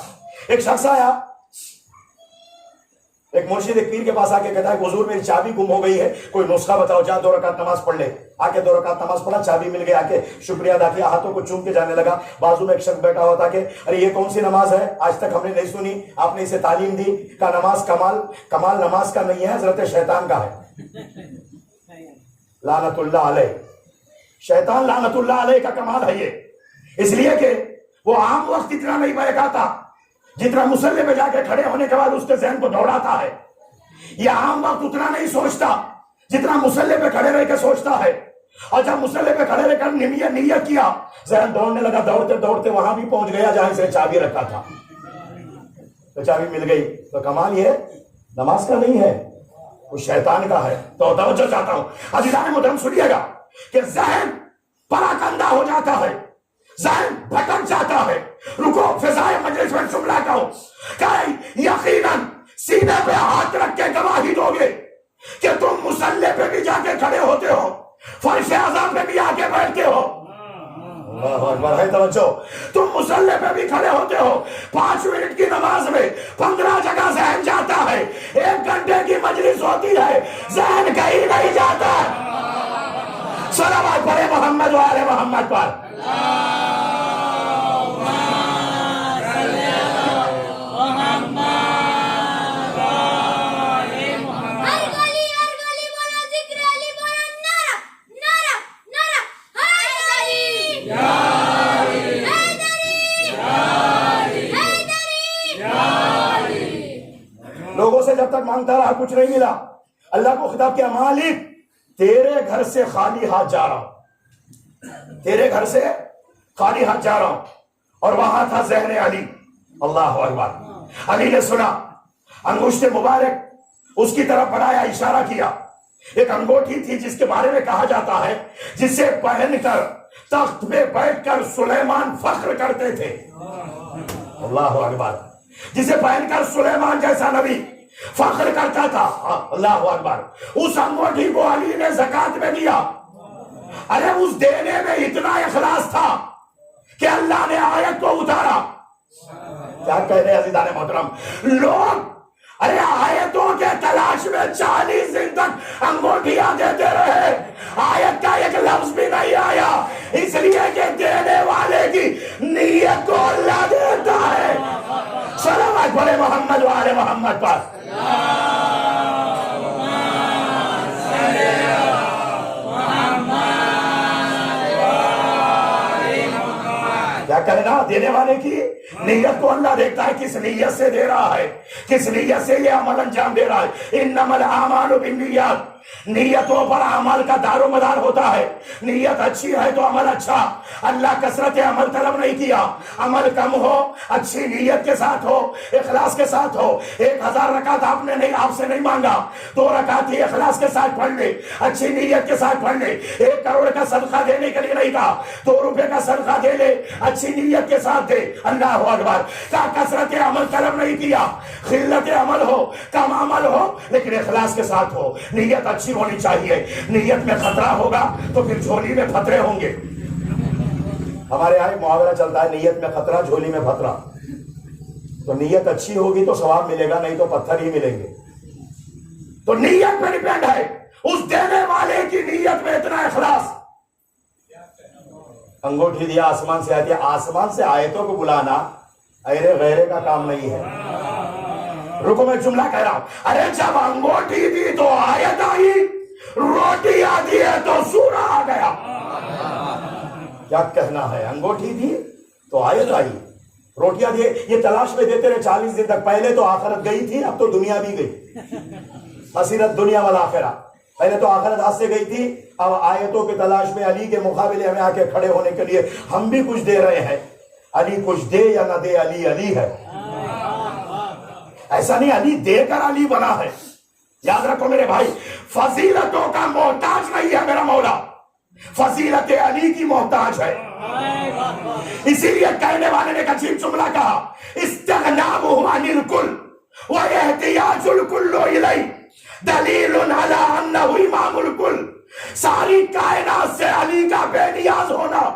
ایک شخص آیا، ایک مرشد ایک پیر کے پاس آ کے کہتا ہے کہ حضور میری چابی گم ہو گئی ہے، کوئی نسخہ بتاؤ. جا 2 رکعت نماز پڑھ لے. آ کے 2 رکعت نماز پڑھا، چابی مل گئی. آ کے شکریہ ادا کیا، ہاتھوں کو چوم کے جانے لگا. بازو میں ایک شخص بیٹھا ہوا تھا کہ ارے یہ کون سی نماز ہے، آج تک ہم نے نہیں سنی، آپ نے اسے تعلیم دی. کا نماز کمال نماز کا نہیں ہے، حضرت شیطان کا ہے. لعنت اللہ علیہ. شیطان لعنت اللہ علیہ کا کمال ہے یہ. اس لیے کہ وہ عام وقت اتنا نہیں بہکاتا جتنا مصلی پہ جا کے کھڑے ہونے کے بعد اس کے ذہن کو دوڑاتا ہے. یہ عام وقت اتنا نہیں سوچتا جتنا مصلی پہ کھڑے رہ کے سوچتا ہے. اور جب مصلی پہ کھڑے رہ کر نیت کیا، ذہن دوڑنے لگا. دوڑتے دوڑتے وہاں بھی پہنچ گیا جہاں سے چابی رکھا تھا. تو چابی مل گئی. تو کمال یہ نماز کا نہیں ہے، وہ شیطان کا ہے. تو توجہ چاہتا ہوں عزیزان محترم، سنیے گا کہ ذہن پراکندہ ہو جاتا ہے، ذہن بھٹک جاتا ہے. رکو، فضائے مجلس میں جملہ کہو کہ یقیناً سینے پہ ہاتھ رکھ کے گواہی دو گے کہ تم مصلی پہ بھی جا کے کھڑے ہوتے ہو، فرش اعظم پہ بھی آ کے بیٹھتے ہو. اللہ اکبر ہے. توجہ، تم مصلی پہ بھی کھڑے ہوتے ہو. 5 منٹ کی نماز میں 15 جگہ ذہن جاتا ہے. 1 گھنٹے کی مجلس ہوتی ہے، ذہن کہیں نہیں جاتا. صلوات پڑھے محمد و آل محمد پر. لوگوں سے جب تک مانگتا رہا کچھ نہیں ملا. اللہ کو خطاب کیا، مالک تیرے گھر سے خالی ہاتھ جا رہا ہوں، تیرے گھر سے خالی ہاتھ جا رہا ہوں. اور وہاں تھا ذہن علی. اللہ اکبر. علی نے سنا، انگشت مبارک اس کی طرف بڑھایا، اشارہ کیا. ایک انگوٹھی تھی جس کے بارے میں کہا جاتا ہے جسے پہن کر تخت پہ بیٹھ کر سلیمان فخر کرتے تھے. اللہ اکبر. جسے پہن کر سلیمان جیسا نبی فخر کرتا تھا. اللہ اکبر. اس انگوٹھی کو علی نے زکات میں دیا. ارے اس دینے میں اتنا اخلاص تھا کہ اللہ نے آیت کو اتارا. کیا کہہ رہے عزیزان محترم؟ لوگ ارے آیتوں کے تلاش میں 40 دن تک انگوٹھیاں دیتے رہے، آیت کا ایک لفظ بھی نہیں آیا، اس لیے کہ دینے والے کی نیت کو اللہ دیتا ہے. صلوات پڑھے محمد و آل محمد پر. کیا کہنا؟ دینے والے کی نیت کو اللہ دیکھتا ہے، کس نیت سے دے رہا ہے، کس نیت سے یہ عمل انجام دے رہا ہے. انما الاعمال بالنیات. نیتوں پر عمل کا دار و مدار ہوتا ہے. نیت اچھی ہے تو عمل اچھا. اللہ کثرت عمل طلب نہیں کیا. عمل کم ہو, اچھی نیت کے ساتھ ہو, اخلاص کے ساتھ ہو. 1000 رکعت آپ سے نہیں مانگا, 2 رکعت ہی اخلاص کے ساتھ پڑھ لے, اچھی نیت کے ساتھ پڑھ لے. 1 کروڑ کا صدقہ دینے کے لیے نہیں کہا, 2 روپے کا صدقہ دے لے, اچھی نیت کے ساتھ دے. اللہ اکبر. کا کثرت عمل طلب نہیں کیا, قلت عمل ہو, کم عمل ہو, لیکن اخلاص کے ساتھ ہو. نیت اچھی ہونی چاہیے. نیت میں خطرہ ہوگا تو پھر جھولی میں خطرے ہوں گے. ہمارے یہاں ایک محاورہ چلتا ہے, نیت میں خطرہ جھولی میں خطرہ. تو نیت اچھی ہوگی تو ثواب ملے گا, نہیں تو پتھر ہی ملیں گے. تو نیت پہ ڈیپینڈ ہے, اس دینے والے کی نیت میں اتنا اخلاص. انگوٹھی دیا آسمان سے آتی ہے, آسمان سے آیتوں کو بلانا ایرے غیرے کا کام نہیں ہے. رکو میں جملہ کہہ رہا ہوں. ارے جب انگوٹھی دی تو آیت آئی, روٹی آتی ہے تو سورہ آ گیا. کیا کہنا ہے؟ انگوٹھی دی تو آیت آئی, روٹیاں دی. یہ تلاش میں دیتے رہے 40 دن تک. پہلے تو آخرت گئی تھی, اب تو دنیا بھی گئی. حسیرت دنیا والا آخرہ. پہلے تو آخرت ہاتھ سے گئی تھی, اب آیتوں کی تلاش میں علی کے مقابلے ہمیں آ کے کھڑے ہونے کے لیے ہم بھی کچھ دے رہے ہیں. علی کچھ دے یا نہ دے, علی علی ہے. ایسا نہیں علی دے کر علی بنا ہے. یاد رکھو میرے بھائی, فضیلتوں کا محتاج نہیں ہے میرا مولا, فضیلت علی کی محتاج ہے. اسی لیے کہنے والے نے ایک عجیب جملہ کہا, استغناءہ عن الکل واحتیاج الکل الیہ دلیل علی انہ امام الکل. ساری کائنات سے علی کا بے نیاز ہونا,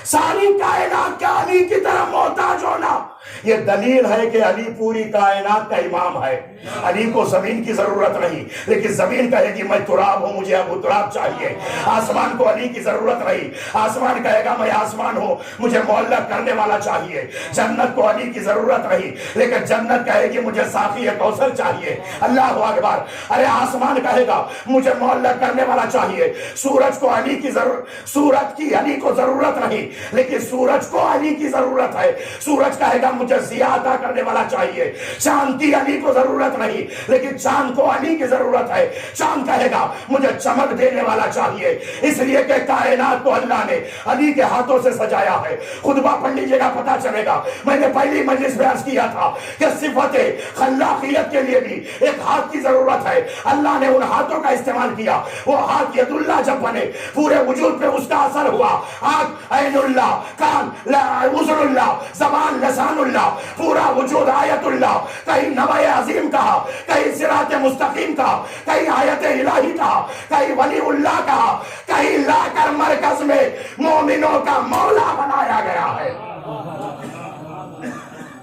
ساری کائنات کا علی کی طرف محتاج ہونا, یہ دلیل ہے کہ علی پوری کائنات کا امام ہے. علی کو زمین کی ضرورت نہیں, لیکن زمین کہے گی میں تراب ہوں, مجھے ابو تراب چاہیے. آسمان کو علی کی ضرورت نہیں, آسمان کہے گا میں آسمان ہوں, مجھے معلق کرنے والا چاہیے. جنت کو علی کی ضرورت نہیں, لیکن جنت کہے گی مجھے ساقی کوثر چاہیے. اللہ اکبر. ارے آسمان کہے گا مجھے معلق کرنے والا چاہیے. سورج کو علی کی ضرورت, سورج کی علی کو ضرورت نہیں, لیکن سورج کو علی کی ضرورت ہے. سورج کہے گا مجھے ضیاء عطا کرنے والا چاہیے. چاند کی علی کو ضرورت نہیں, لیکن چاند کو علی کی ضرورت ہے. چاند کہے گا مجھے چمک دینے والا چاہیے, اس لیے کہ کائنات کو اللہ نے علی کے ہاتھوں سے سجایا ہے. خطبہ پڑھ لیجیے گا پتا چلے گا. میں نے پہلی مجلس میں عرض کیا تھا کہ صفت خلاقیت کے لیے بھی ایک ہاتھ کی ضرورت ہے. اللہ نے ان ہاتھوں کا استعمال کیا. وہ ہاتھ ید اللہ جب بنے, پورے وجود پہ اس کا اثر ہوا. آنکھ عین اللہ, کان اذن اللہ, زبان لسان اللہ, پورا وجود آیت اللہ. کہیں نبع عظیم کہا, کہیں صراط مستقیم کہا, کہیں آیت الہی کہا, کہیں ولی اللہ کہا, کہیں لا کر مرکز میں مومنوں کا مولا بنایا گیا ہے.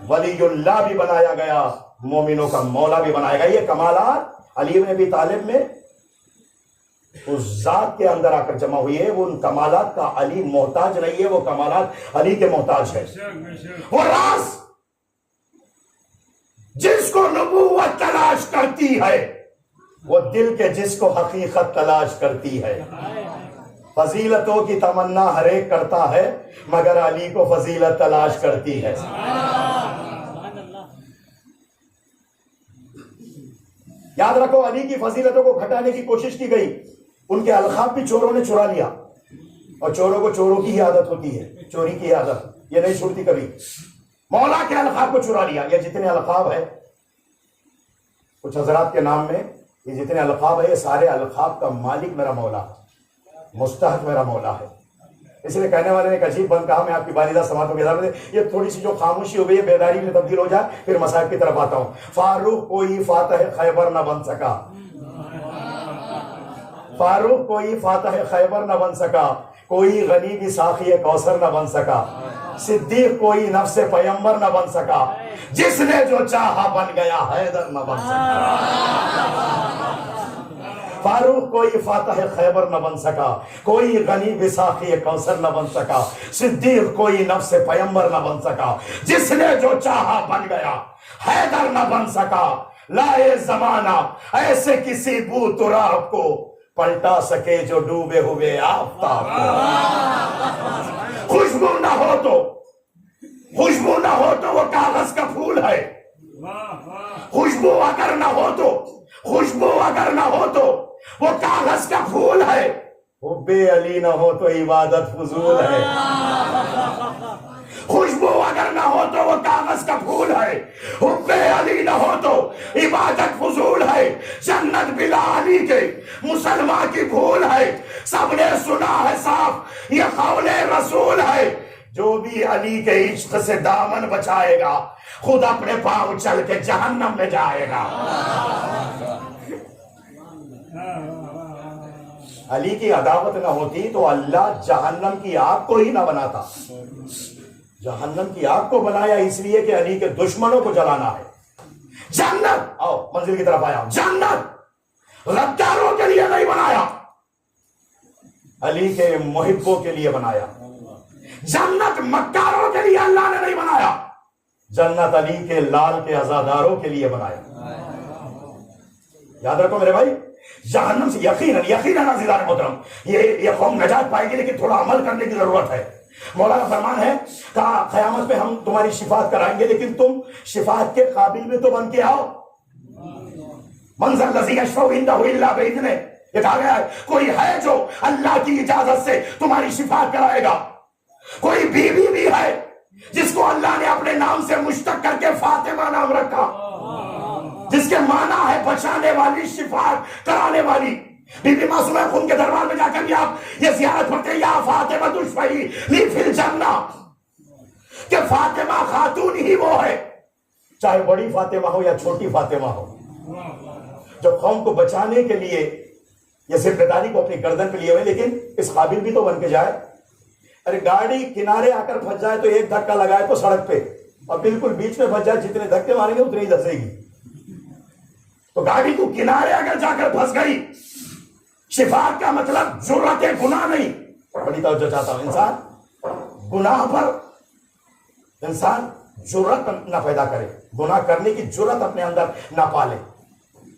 ولی اللہ بھی بنایا گیا, مومنوں کا مولا بھی بنایا گیا. یہ کمالات علی بن ابی طالب میں اس ذات کے اندر آ کر جمع ہوئی ہے. وہ ان کمالات کا علی محتاج نہیں ہے, وہ کمالات علی کے محتاج ہے. وہ راز جس کو نبوت تلاش کرتی ہے, وہ دل کے جس کو حقیقت تلاش کرتی ہے. فضیلتوں کی تمنا ہر ایک کرتا ہے, مگر علی کو فضیلت تلاش کرتی ہے. یاد رکھو, علی کی فضیلتوں کو گھٹانے کی کوشش کی گئی. ان کے القاب بھی چوروں نے چرا لیا, اور چوروں کو چوروں کی ہی عادت ہوتی ہے, چوری کی عادت یہ نہیں چھوڑتی کبھی. مولا کے القاب کو چرا لیا. یہ جتنے القاب ہے کچھ حضرات کے نام میں, یہ جتنے القاب ہے, یہ سارے القاب کا مالک میرا مولا, مستحق میرا مولا ہے. اس لیے کہنے والے نے ایک عجیب بند کہا, میں آپ کی بالیدہ سماعتوں کے سامنے, یہ تھوڑی سی جو خاموشی ہو گئی ہے بیداری میں تبدیل ہو جائے, پھر مصائب کی طرف آتا ہوں. فاروق کوئی فاتح خیبر نہ بن سکا, فاروق کوئی فاتح خیبر نہ بن سکا, کوئی غنی بھی ساقی کوثر نہ بن سکا, صدیق کوئی نفس پیمبر نہ بن سکا, جس نے جو چاہا بن گیا حیدر نہ بن سکا. فاروق کوئی فاتح خیبر نہ بن سکا, کوئی غنی بھی ساقی کوثر نہ بن سکا, صدیق کوئی نفس پیمبر نہ بن سکا, جس نے جو چاہا بن گیا حیدر نہ بن سکا. لائے زمانہ ایسے کسی بو تراب کو, پلٹا سکے جو ڈوبے ہوئے آفتاب کو. خوشبو نہ ہو تو, خوشبو نہ ہو تو وہ کاغذ کا پھول ہے. خوشبو اگر نہ ہو تو, خوشبو اگر نہ ہو تو وہ کاغذ کا پھول ہے. حب علی نہ ہو تو عبادت فضول ہے. خوشبو اگر نہ ہو تو وہ کاغذ کا پھول ہے. حب علی نہ ہو تو عبادت فضول ہے. جنت بلا علی کے مسلمان کی بھول ہے. سب نے سنا ہے صاف یہ قول رسول ہے. جو بھی علی کے عشق سے دامن بچائے گا خود اپنے پاؤں چل کے جہنم میں جائے گا. علی کی عداوت نہ ہوتی تو اللہ جہنم کی آگ کو ہی نہ بناتا. جہنم کی آگ کو بنایا اس لیے کہ علی کے دشمنوں کو جلانا ہے. جنت آؤ منزل کی طرف آیا. جنت غداروں کے لیے نہیں بنایا, علی کے محبوں کے لیے بنایا. جنت مکاروں کے لیے اللہ نے نہیں بنایا, جنت علی کے لال کے عزاداروں کے لیے بنایا. یاد رکھو میرے بھائی, جہنم سے یقیناً عزیزان محترم یہ قوم نجات پائے گی, لیکن تھوڑا عمل کرنے کی ضرورت ہے. مولا کا فرمان ہے کہا قیامت میں ہم تمہاری شفاعت کرائیں گے, لیکن تم شفاعت کے قابل بھی تو بن کے آؤ. منظر الذی یشفع عندہ الا باذنہ, یہ کہا گیا ہے کوئی ہے جو اللہ کی اجازت سے تمہاری شفاعت کرائے گا. کوئی بیوی بھی ہے جس کو اللہ نے اپنے نام سے مشتق کر کے فاطمہ نام رکھا, جس کے معنی ہے بچانے والی, شفاعت کرانے والی. بی بی معصومہ خون کے دربار میں جا کر بھی آپ یہ زیارت پڑھتے ہیں, یا فاطمہ تشفعی لی فی الجنہ, کہ فاطمہ خاتون ہی وہ ہے, چاہے بڑی فاطمہ ہو یا چھوٹی فاطمہ ہو, جو قوم کو بچانے کے لیے یہ ذمہ داری کو اپنی گردن پہ لیے ہوئے, لیکن اس قابل بھی تو بن کے جائے. ارے گاڑی کنارے آ کر پھنس جائے تو ایک دھکا لگائے تو سڑک پہ, اور بالکل بیچ میں پھنس جائے جتنے دھکے ماریں گے اتنی ہی دھسے گی. تو گاڑی کو کنارے اگر جا کر پھنس گئی, شفاعت کا مطلب جرأت گناہ نہیں. بڑی توجہ چاہتا ہوں, انسان گناہ پر انسان جرأت نہ پیدا کرے, گناہ کرنے کی جرأت اپنے اندر نہ پالے,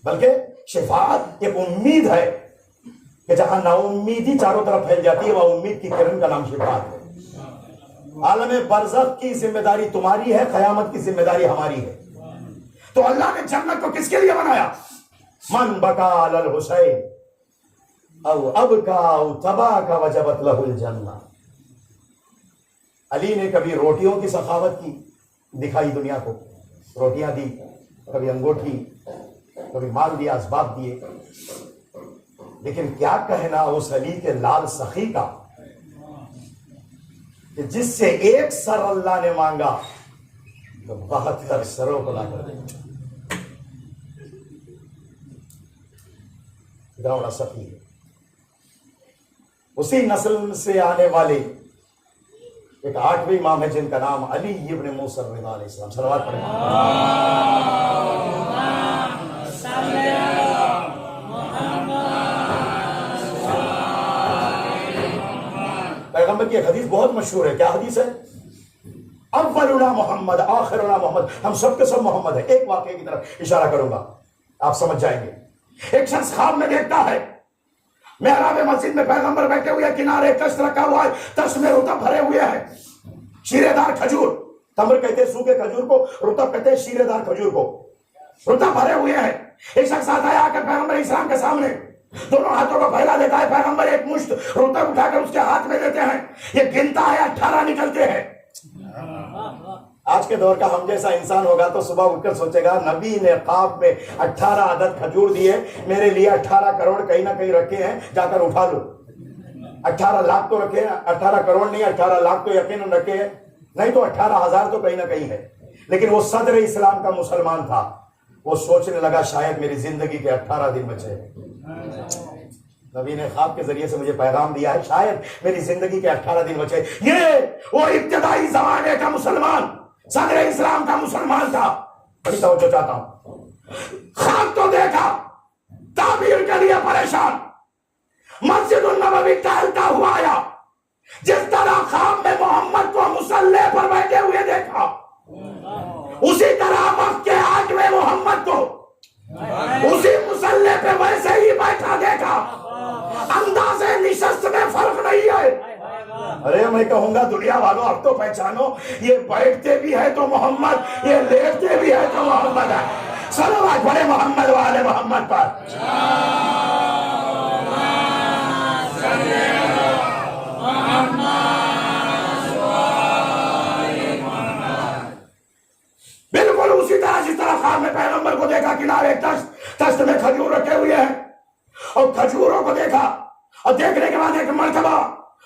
بلکہ شفاعت ایک امید ہے کہ جہاں نا امیدی چاروں طرف پھیل جاتی ہے وہاں امید کی کرن کا نام شفاعت ہے. عالم برزخ کی ذمہ داری تمہاری ہے, قیامت کی ذمہ داری ہماری ہے. تو اللہ نے جنت کو کس کے لیے بنایا؟ من بکا علی الحسین او ابکا او تباکا وجبت لہ الجنہ. علی نے کبھی روٹیوں کی سخاوت کی, دکھائی دنیا کو, روٹیاں دی, کبھی انگوٹھی, کبھی مال دیا, اسباب دیے, لیکن کیا کہنا اس علی کے لال سخی کا کہ جس سے ایک سر اللہ نے مانگا تو 72 سروں کو لا کر دیا. اتنا بڑا سخی ہے. اسی نسل سے آنے والے ایک 8ویں امام ہے جن کا نام علی ابن موسیٰ الرضا علیہ السلام. صلوات پڑھیں. پیغمبر کی ایک حدیث بہت مشہور ہے. کیا حدیث ہے؟ اولنا محمد آخرنا محمد, ہم سب کے سب محمد ہیں. ایک واقعے کی طرف اشارہ کروں گا, آپ سمجھ جائیں گے. ایک شخص خواب میں دیکھتا ہے محراب مسجد میں پیغمبر بیٹھے ہوئے, کنارے کشت رکھا ہوا ہے, کشت میں رطب بھرے ہوئے ہیں, شیرے دار کھجور, تمر کہتے ہیں سوکھے کھجور کو, رطب کہتے ہیں شیرے دار کھجور کو, رطب بھرے ہوئے ہیں. ایک شخص آتا ہے آ کر پیغمبر اسلام کے سامنے دونوں ہاتھوں کو پھیلا دیتا ہے. پیغمبر ایک مشت رطب اٹھا کر اس کے ہاتھ میں دیتے ہیں, یہ گنتا ہے 18 نکلتے ہیں. آج کے دور کا ہم جیسا انسان ہوگا تو صبح اٹھ کر سوچے گا نبی نے خواب میں 18 عدد کھجور دیے, میرے لیے 18 کروڑ کہیں نہ کہیں رکھے ہیں, جا کر اٹھا لو. 18 لاکھ تو رکھے ہیں, 18 کروڑ نہیں, 18 لاکھ تو یقیناً رکھے ہیں, نہیں تو 18,000 تو کہیں نہ کہیں ہے. لیکن وہ صدر اسلام کا مسلمان تھا, وہ سوچنے لگا شاید میری زندگی کے 18 دن بچے. نبی نے خواب کے ذریعے سے مجھے پیغام دیا ہے شاید میری زندگی کے 18 دن بچے. یہ وہ ابتدائی زمانے کا مسلمان, صدر اسلام کا مسلمان تھا. بڑی توجہ چاہتا ہوں. خواب تو دیکھا, تعبیر کے لیے پریشان, مسجد النبوی ٹہلتا ہوا آیا. جس طرح خواب میں محمد کو مصلی پر بیٹھے ہوئے دیکھا, اسی طرح وقت کے 8ویں محمد کو اسی مصلی پہ ویسے ہی بیٹھا دیکھا. انداز نشست میں فرق نہیں ہے. ارے میں کہوں گا دنیا والوں اب تو پہچانو, یہ بیٹھتے بھی ہے تو محمد, یہ لیٹتے بھی ہے تو محمد ہے. صلوات پڑھے محمد والے محمد پر. خواب میں پیغمبر کو دیکھا کنارے تشت میں کھجور رکھے ہوئے ہیں اور کھجوروں کو دیکھا اور دیکھنے کے بعد ایک مرتبہ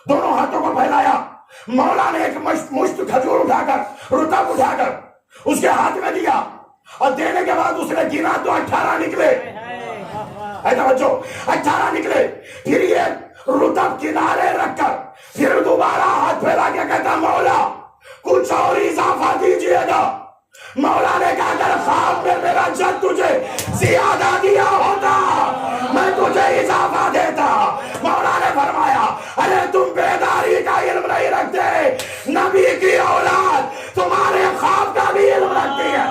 دونوں ہاتھوں کو پھیلایا مولا نے ایک مشت کھجور اٹھا کر رطب اٹھا کر اس کے ہاتھ میں دیا اور دینے کے بعد اس نے گنا تو 18 نکلے اے توجہ 18 نکلے پھر یہ رطب کنارے رکھ کر پھر دوبارہ ہاتھ پھیلا کے کہتا مولا کچھ اور اضافہ دیجئے گا مولا نے کہا اگر خواب میں میرا جد تجھے زیادہ دیا ہوتا میں تجھے اضافہ دیتا مولا نے فرمایا ارے تم بیداری کا علم نہیں رکھتے نبی کی اولاد تمہارے خواب کا بھی علم رکھتی ہے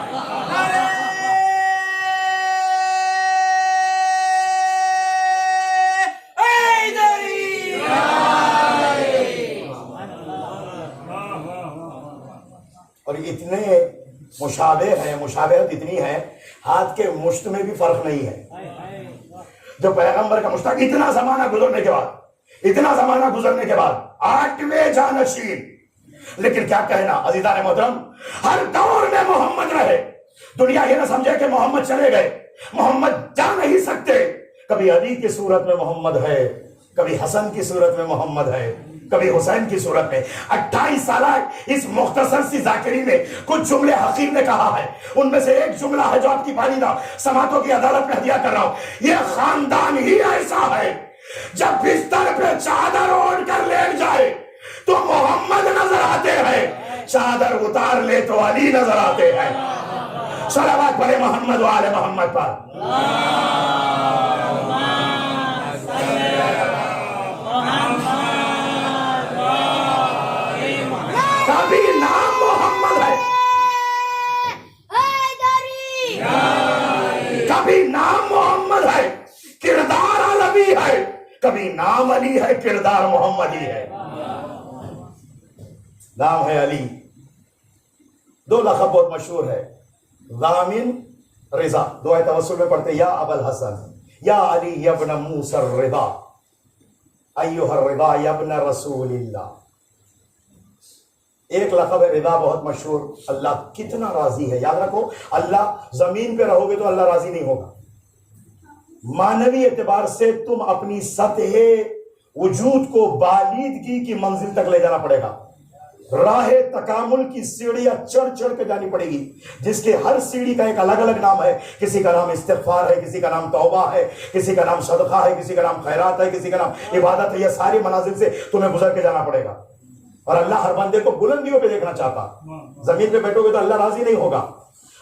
اور اتنے مشابہ ہیں مشابہت اتنی ہے ہاتھ کے مشت میں بھی فرق نہیں ہے جو پیغمبر کا مشتاق اتنا زمانہ گزرنے کے بعد 8ویں جانشین لیکن کیا کہنا عزیزان محترم ہر دور میں محمد رہے دنیا یہ نہ سمجھے کہ محمد چلے گئے محمد جا نہیں سکتے کبھی علی کی صورت میں محمد ہے کبھی حسن کی صورت میں محمد ہے کبھی حسین کی صورت میں 28 سالہ اس مختصر سی ذاکری میں کچھ جملے حقیر نے کہا ہے ان میں سے ایک جملہ ہے جو آپ کی پالینہ سماعتوں کی عدالت میں ہدیہ کر رہا ہوں یہ خاندان ہی ایسا ہے جب بستر پہ چادر اوڑھ کر لیٹ جائے تو محمد نظر آتے ہیں چادر اتار لے تو علی نظر آتے ہیں صلوات پڑھے محمد و آل محمد پر کبھی نام محمد ہے کبھی نام محمد ہے کردار علی ہے کبھی نام علی ہے کردار محمدی ہے نام ہے علی دو لقب بہت مشہور ہے ضامن رضا دعائے توسل میں پڑھتے یا ابا الحسن یا علی ابن موسی الرضا ایھا الرضا ابن رسول اللہ ایک لقب ہے رضا بہت مشہور اللہ کتنا راضی ہے یاد رکھو اللہ زمین پہ رہو گے تو اللہ راضی نہیں ہوگا معنوی اعتبار سے تم اپنی سطح وجود کو بالیدگی کی منزل تک لے جانا پڑے گا راہ تکامل کی سیڑھیاں چڑھ چڑھ کے جانی پڑے گی جس کے ہر سیڑھی کا ایک الگ الگ نام ہے کسی کا نام استغفار ہے کسی کا نام توبہ ہے کسی کا نام صدقہ ہے کسی کا نام خیرات ہے کسی کا نام عبادت ہے یہ ساری منازل سے تمہیں گزر کے جانا پڑے گا اور اللہ ہر بندے کو بلندیوں پہ دیکھنا چاہتا زمین پہ بیٹھو گے تو اللہ راضی نہیں ہوگا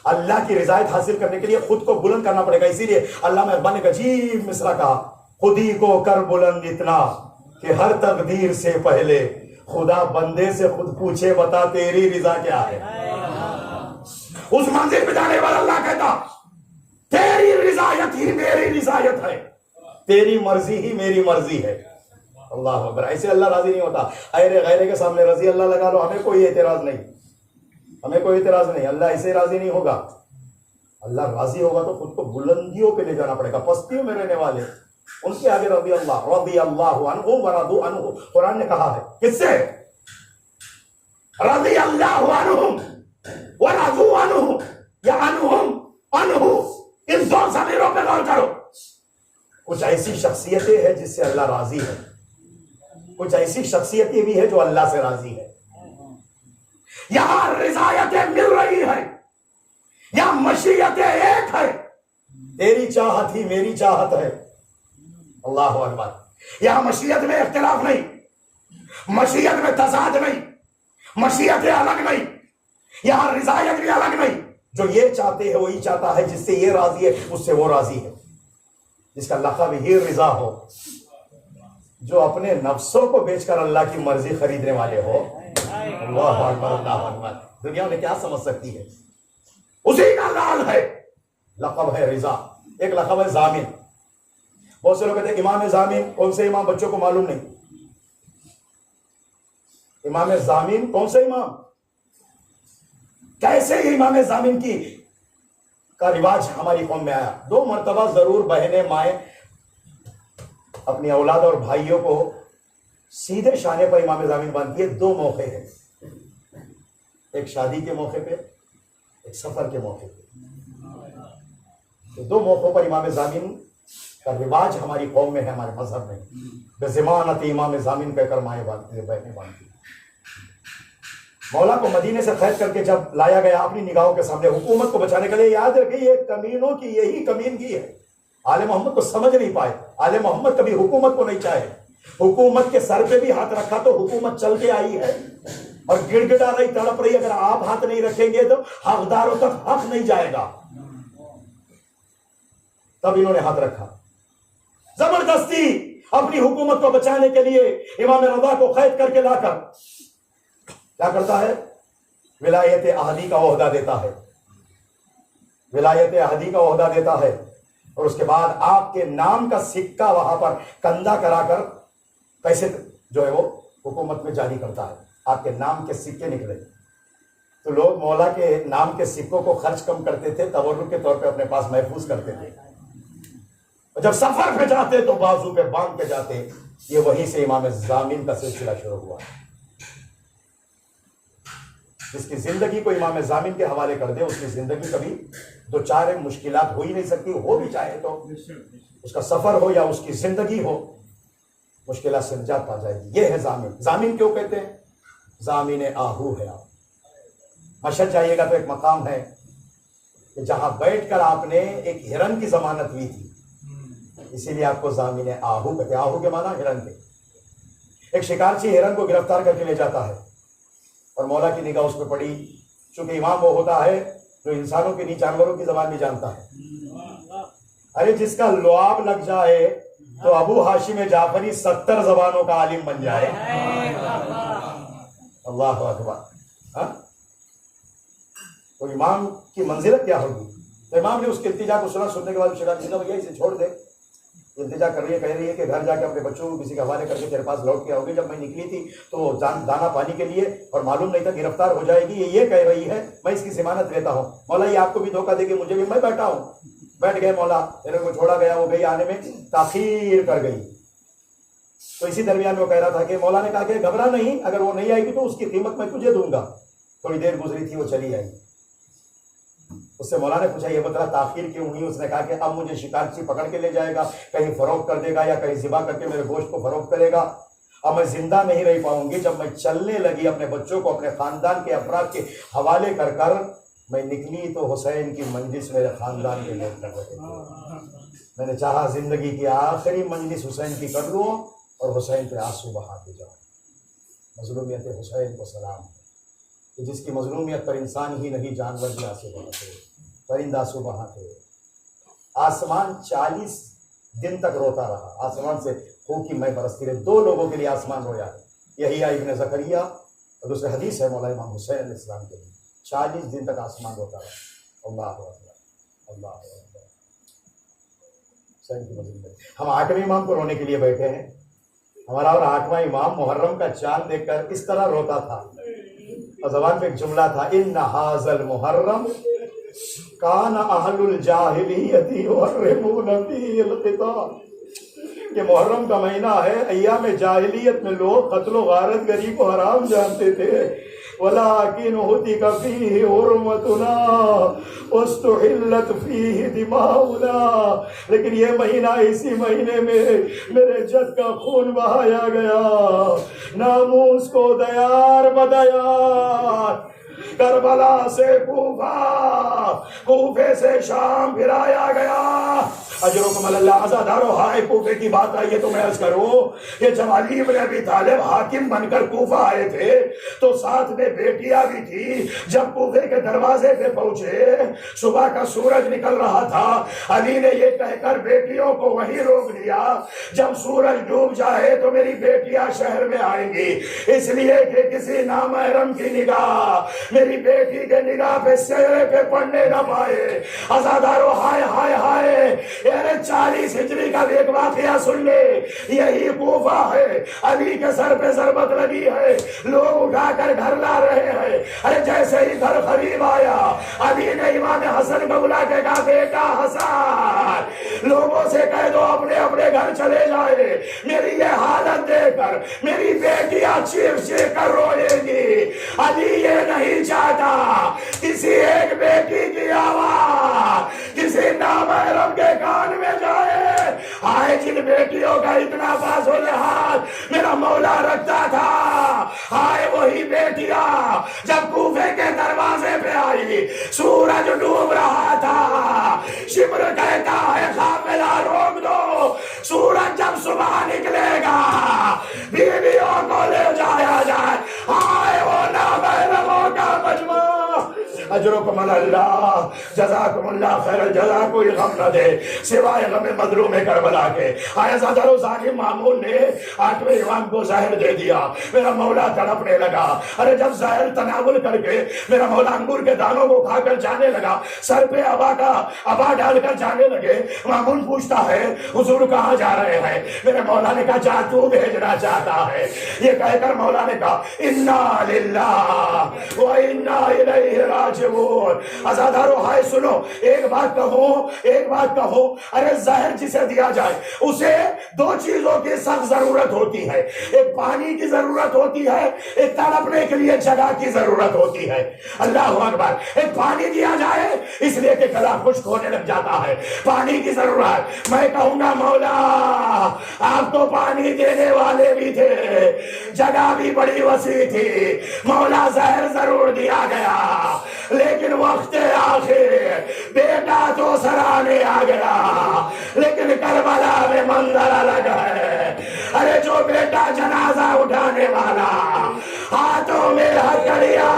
اللہ کی رضایت حاصل کرنے کے لیے خود کو بلند کرنا پڑے گا اسی لیے علامہ اقبال نے ایک عجیب مصرع کہا خود ہی کو کر بلند اتنا کہ ہر تقدیر سے پہلے خدا بندے سے خود پوچھے بتا تیری رضا کیا ہے اس منزل پہ جانے والا اللہ کہتا تیری رضایت ہی میری رضایت ہے تیری مرضی ہی میری مرضی ہے اللہ اکبر ایسے اللہ راضی نہیں ہوتا ایرے غیرے کے سامنے رضی اللہ لگا لو ہمیں کوئی اعتراض نہیں اللہ ایسے راضی نہیں ہوگا اللہ راضی ہوگا تو خود کو بلندیوں پہ لے جانا پڑے گا پستیوں میں رہنے والے ان کے آگے رضی اللہ عنہ ورضوا عنہ قرآن نے کہا ہے کس سے رضی اللہ عنہم ورضوا عنہ یا عنہم عنہ ان دو ضمیروں پہ غور کرو کچھ ایسی شخصیتیں ہیں جس سے اللہ راضی ہے کچھ ایسی شخصیتیں بھی ہے جو اللہ سے راضی ہے یہاں رضایتیں مل رہی ہے یا مشیتیں ایک ہے تیری چاہت ہی میری چاہت ہے اللہ اکبر یہاں مشیت میں اختلاف نہیں مشیت میں تضاد نہیں مشیتیں الگ نہیں یہاں رضایت بھی الگ نہیں جو یہ چاہتے ہیں وہی چاہتا ہے جس سے یہ راضی ہے اس سے وہ راضی ہے جس کا لقب ہی رضا ہو جو اپنے نفسوں کو بیچ کر اللہ کی مرضی خریدنے والے ہو اللہ اکبر اللہ اکبر دنیا میں کیا سمجھ سکتی ہے اسی کا لال ہے لقب ہے رضا ایک لقب ہے ضامن بہت سے لوگ کہتے ہیں امام ضامن کون سے امام بچوں کو معلوم نہیں امام ضامن کون سے امام کیسے یہ امام ضامن کی کا رواج ہماری قوم میں آیا 2 مرتبہ ضرور بہنیں مائیں اپنی اولاد اور بھائیوں کو سیدھے شانے پر امام ضامن باندھتی ہے 2 موقع ہیں ایک شادی کے موقع پہ ایک سفر کے موقع پہ کہ 2 موقعوں پر امام ضامن کا رواج ہماری قوم میں ہے، ہمارے مذہب میں، بضمانت امام ضامن کہہ کر مائیں بہنیں باندھتی۔ مولا کو مدینے سے قید کر کے جب لایا گیا اپنی نگاہوں کے سامنے حکومت کو بچانے کے لیے، یاد رکھیے یہ کمینوں کی یہی کمینگی ہے، آل محمد کو سمجھ نہیں پائے، آل محمد کبھی حکومت کو نہیں چاہے، حکومت کے سر پہ بھی ہاتھ رکھا تو حکومت چل کے آئی ہے اور گڑ گڑا رہی، تڑپ رہی، اگر آپ ہاتھ نہیں رکھیں گے تو حقداروں تک حق نہیں جائے گا، تب انہوں نے ہاتھ رکھا، زبردستی اپنی حکومت کو بچانے کے لیے امام رضا کو قید کر کے لا کر کیا کرتا ہے، ولایت احدی کا عہدہ دیتا ہے، ولایت احدی کا عہدہ دیتا ہے، اور اس کے بعد آپ کے نام کا سکہ وہاں پر کندہ کرا کر پیسے جو ہے وہ حکومت میں جاری کرتا ہے، آپ کے نام کے سکے نکلے تو لوگ مولا کے نام کے سکوں کو خرچ کم کرتے تھے، تورق کے طور پہ اپنے پاس محفوظ کرتے تھے، اور جب سفر پہ جاتے تو بازو پہ باندھ کے جاتے۔ یہ وہیں سے امام ضامن کا سلسلہ شروع ہوا، جس کی زندگی کو امام ضامن کے حوالے کر دے اس کی زندگی کبھی 2-4 مشکلات ہو ہی نہیں سکتی، ہو بھی چاہے تو اس کا سفر ہو یا اس کی زندگی ہو مشکلات سے نجات پا جائے گی۔ یہ ہے ضامن۔ ضامن کیوں کہتے ہیں؟ ضامن آہو ہے۔ آپ مشہد جائیے گا تو ایک مقام ہے کہ جہاں بیٹھ کر آپ نے ایک ہرن کی ضمانت لی تھی، اسی لیے آپ کو ضامن آہو کہتے ہیں۔ آہو کے معنی ہرن کے۔ ایک شکارچی ہرن کو گرفتار کر کے لے جاتا ہے اور مولا کی نگاہ اس پہ پڑی، چونکہ امام وہ ہوتا ہے جو انسانوں کی نہیں جانوروں کی زبان بھی جانتا ہے۔ ارے جس کا لعاب لگ جائے تو ابو ہاشم جعفری 70 زبانوں کا عالم بن جائے۔ اللہ اکبر۔ تو امام کی منزلت کیا ہوگی؟ تو امام نے اس کے التجا کو سنا، سننے کے بعد شکار جیسا بھیا اسے چھوڑ دے، التجا کر رہی ہے، کہہ رہی ہے کہ گھر جا کے اپنے بچوں کو کسی کے حوالے کر کے تیرے پاس لوٹ کے آؤ گی۔ جب میں نکلی تھی تو دانا پانی کے لیے اور معلوم نہیں تھا گرفتار ہو جائے گی، یہ کہہ رہی ہے، میں اس کی ضمانت لیتا ہوں۔ مولا یہ آپ کو بھی دھوکہ دے گی، مجھے بھی، میں بیٹھا ہوں۔ بیٹھ گئے مولا، میرے کو چھوڑا گیا، وہ گئی آنے میں تاخیر کر گئی۔ تو اسی درمیان وہ کہہ رہا تھا کہ مولا نے کہا کہ گھبرا نہیں، اگر وہ نہیں آئے گی تو اس کی قیمت میں تجھے دوں گا۔ تھوڑی دیر گزری تھی، وہ چلی آئی۔ اس سے مولا نے پوچھا یہ بتا تاخیر کیوں ہوئی؟ اس نے کہا کہ اب مجھے شکارچی پکڑ کے لے جائے گا، کہیں فروخت کر دے گا یا کہیں ذبح کر کے میرے گوشت کو فروخت کرے گا، اب میں زندہ نہیں رہ پاؤں گی۔ جب میں چلنے لگی اپنے بچوں کو اپنے خاندان کے افراد کے حوالے کر کر میں نکلی تو حسین کی مجلس میرے خاندان کے لوگ کر رہے تھے۔ میں نے چاہا زندگی کی آخری مجلس حسین کی کر لوں اور حسین پہ آنسو بہاتے جاؤں۔ مظلومیت حسین کو سلام ہے کہ جس کی مظلومیت پر انسان ہی نہیں جانور بھی آنسو بہاتے، پرندہ آنسو بہاتے۔ آسمان 40 دن تک روتا رہا، آسمان سے خوکی میں برستی رہی۔ 2 لوگوں کے لیے آسمان رویا، یہی ابن زکریہ اور دوسرے حدیث ہے مولا امام حسین علیہ السلام کے لیے 40 دن تک آسمان روتا رہا۔ اللہ اکبر، اللہ اکبر۔ حسین کی مظلومیت۔ ہم 8ویں امام کو رونے کے لیے بیٹھے ہیں، ہمارا اور 8واں امام محرم کا چاند دیکھ کر اس طرح روتا تھا، اور زبان پہ ایک جملہ تھا، ان ھذا المحرم کان اہل الجاہلیت یحرمون فیہ القتال، کہ محرم کا مہینہ ہے، ایام جاہلیت میں لوگ قتل و غارت گری کو حرام جانتے تھے، ولیکن حتک فیہ حرمتنا واستحلت فیہ دماؤنا، لیکن یہ مہینہ، اسی مہینے میں میرے جد کا خون بہایا گیا، ناموس کو دیار بدیار کربلا سے کوفہ، کوفے سے شام پھرایا گیا۔ اجرکم اللہ عزادارو، ہائے کوفے کی بات آئی ہے تو میں عرض کروں کہ جب علی بن ابی طالب حاکم بن کر کوفہ آئے تھے تو ساتھ میں بیٹیاں بھی تھی۔ جب کوفے کے دروازے پہ پہنچے، صبح کا سورج نکل رہا تھا، علی نے یہ کہہ کر بیٹیوں کو وہیں روک دیا جب سورج ڈوب جائے تو میری بیٹیاں شہر میں آئیں گی، اس لیے کہ کسی نامحرم کی نگاہ میری بیٹی کے نگاہ پہ چہرے پہ پڑنے نہ پائے۔ عزادارو ہائے ہائے ہائے، 40 ہجری کا ایک واقعہ سن لے، یہی کوفہ ہے، علی کے سر پہ ضربت لگی ہے، لوگ اٹھا کر گھر لا رہے ہیں۔ ارے جیسے ہی گھر قریب آیا، علی نے امام حسن کو بلا کے کہا بیٹا حسن، لوگوں سے کہہ دو اپنے اپنے گھر چلے جائے، میری یہ حالت دیکھ کر میری بیٹیاں چیخ چیخ کر روئے گی۔ علی یہ نہیں چاہتا کسی ایک بیٹی کی آواز کسی نامحرم سورج ڈوب رہا تھا، شمر کہتا ہے قافلہ روک دو، سورج جب صبح نکلے گا بیویوں کو لے جایا جائے، آئے وہ نابالغوں کا مجموعہ۔ اجرکم اللہ، جزاکم اللہ خیر الجزا، کوئی غم نہ دے سوائے غم مظلوم کربلا کے۔ آیا زادارو ظالم مامون نے 8ویں امام کو زہر دے دیا، میرا مولا تڑپنے لگا۔ ارے جب زہر تناول کر کے میرا مولا انگور کے دانوں کو کھا کر جانے لگا، سر پہ ابا ڈال کر جانے لگے، مامون پوچھتا ہے حضور کہاں جا رہے ہیں؟ میرے مولا نے کہا جا تو بھیجنا چاہتا ہے۔ یہ کہہ کر مولا نے کہا انا للہ و انا الیہ راجعون۔ عزادارو ہائے سنو، ایک بات کہو، ارے زہر جسے دیا جائے اسے 2 چیزوں کی سخت ضرورت ہوتی ہے، ایک پانی کی ضرورت ہوتی ہے، ایک تڑپنے کے لیے جگہ کی ضرورت ہوتی ہے۔ اللہ اکبر۔ ایک پانی دیا جائے اس لیے کہ گلا خشک ہونے لگ جاتا ہے، پانی کی ضرورت۔ میں کہوں گا مولا آپ تو پانی دینے والے بھی تھے، جگہ بھی بڑی وسیع تھی، مولا زہر ضرور دیا گیا لیکن وقت آخر بیٹا تو سرانے آ گیا، لیکن کربلا میں منظر الگ ہے۔ ارے جو بیٹا جنازہ اٹھانے والا ہاتھوں میں ہتھیڑیا،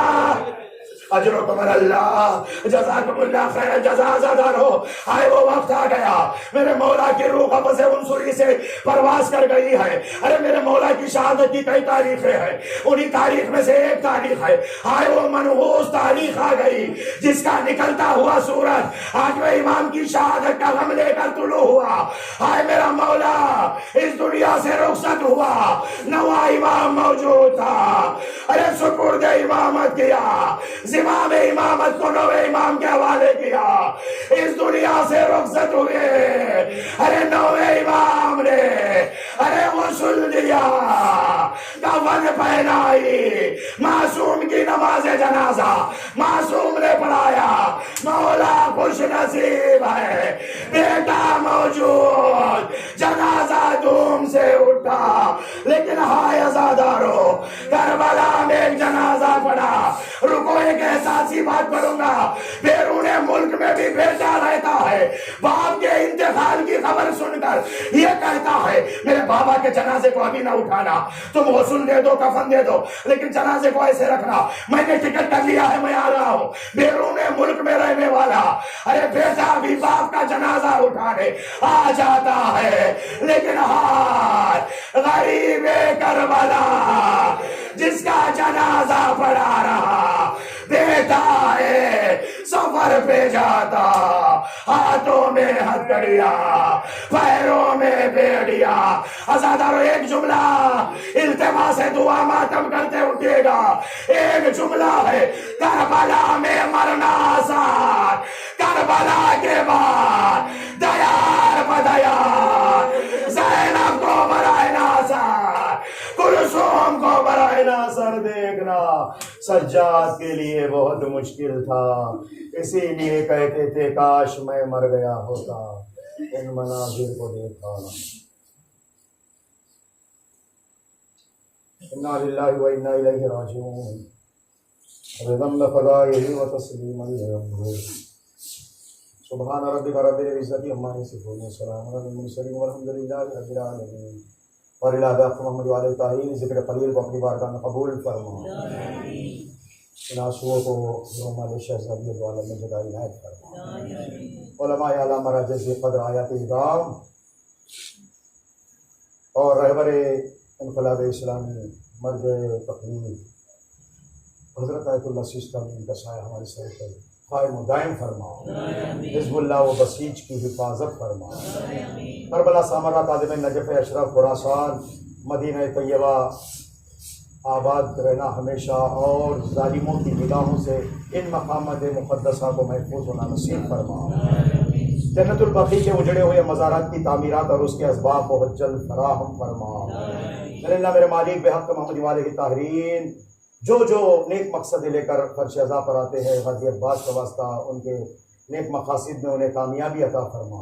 اجرکم اللہ، جزاکم اللہ خیر الجزا۔ زادارو آئے وہ وقت آ گیا، میرے مولا کی روح قبض عنصری سے پرواز کر گئی ہے۔ ارے میرے مولا کی شہادت کی کئی تاریخیں ہیں، انہی تاریخ میں سے ایک تاریخ ہے، آئے وہ منحوس تاریخ آ گئی جس کا نکلتا ہوا سورج 8ویں امام کی شہادت کا غم لے کر طلوع ہوا۔ آئے میرا مولا اس دنیا سے رخصت ہوا، 9واں امام موجود تھا، ارے سپرد امامت کیا، امام امامت کو 9ویں امام کے حوالے کیا، اس دنیا سے رخصت ہوئے۔ ارے 9ویں امام نے ارے غسل دیا، کفن پہنائی، معصوم کی نماز جنازہ معصوم نے پڑھایا۔ مولا خوش نصیب ہے، بیٹا موجود، جنازہ دھوم سے اٹھا۔ لیکن ہائے عزادارو، کربلا میں ایک جنازہ پڑا۔ رکو ایک احساسی بات کروں گا، بیرون ملک میں بھی بیٹا رہتا ہے، باپ کے انتقال کی خبر سن کر یہ کہتا ہے میرے بابا کے جنازے کو ابھی نہ اٹھانا، تم غسل دے دو، کفن دے دو، لیکن جنازے کو ایسے رکھنا، میں نے ٹکٹ کر لیا ہے، میں آ رہا ہوں۔ بیرون ملک میں رہنے والا ارے بیٹا بھی باپ کا جنازہ اٹھانے آ جاتا ہے، لیکن ہاتھ غریب کربلا جس کا جنازہ پڑا رہا، بیٹا ہے سفر پہ جاتا، ہاتھوں میں ہتھکڑیاں، پیروں میں بیڑیاں۔ عزادارو ایک جملہ التماس دعا ماتم کرتے اٹھے گا، ایک جملہ ہے کربلا میں مرنا آسان، کربلا کے بعد دیار بدیار، زینب کو برائے ناصر، کلثوم کو برائے ناصر دیکھنا سجاد کے لیے بہت مشکل تھا، اسی لیے کہتے تھے کاش میں مر گیا ہوتا ان مناظر کو دیکھا۔ انا للہ و انا الیہ راجعون، رضم فضائہ و تسلیما لربہ، سبحان ربک رب العزۃ عما یصفون وسلام علی المرسلین والحمد للہ رب العالمین۔ اور الہ محمد علیہ الطاہرین، ذکر قلیل کو اپنی بارگاہ میں قبول فرما، ان آنسوؤں کو یوم شہزادیت عالم میں جگہ عنایت فرما۔ علماء اعلیٰ مراجز قدر آیات اعظام اور رہبر انقلاب اسلامی مرجع تقلید حضرت آیت اللہ سیستانی، ان کا سایہ ہمارے سر پر قائم و دائم فرما، حزب اللہ و بسیج کی حفاظت فرما۔ کربلا سامرا قادم نجف اشرف خراسان مدینہ طیبہ آباد رہنا ہمیشہ، اور ظالموں کی نگاہوں سے ان مقامات مقدسہ کو محفوظ ہونا نصیب فرما۔ جنت البقیع کے اجڑے ہوئے مزارات کی تعمیرات اور اس کے اسباب بہت جلد فراہم فرما۔ میرے اللہ میرے مالک بحق محمد والہ الطاہرین، جو نیک مقصد لے کر فرش عزا پر آتے ہیں، غازی عباس کا واسطہ ان کے نیک مقاصد میں انہیں کامیابی عطا فرما۔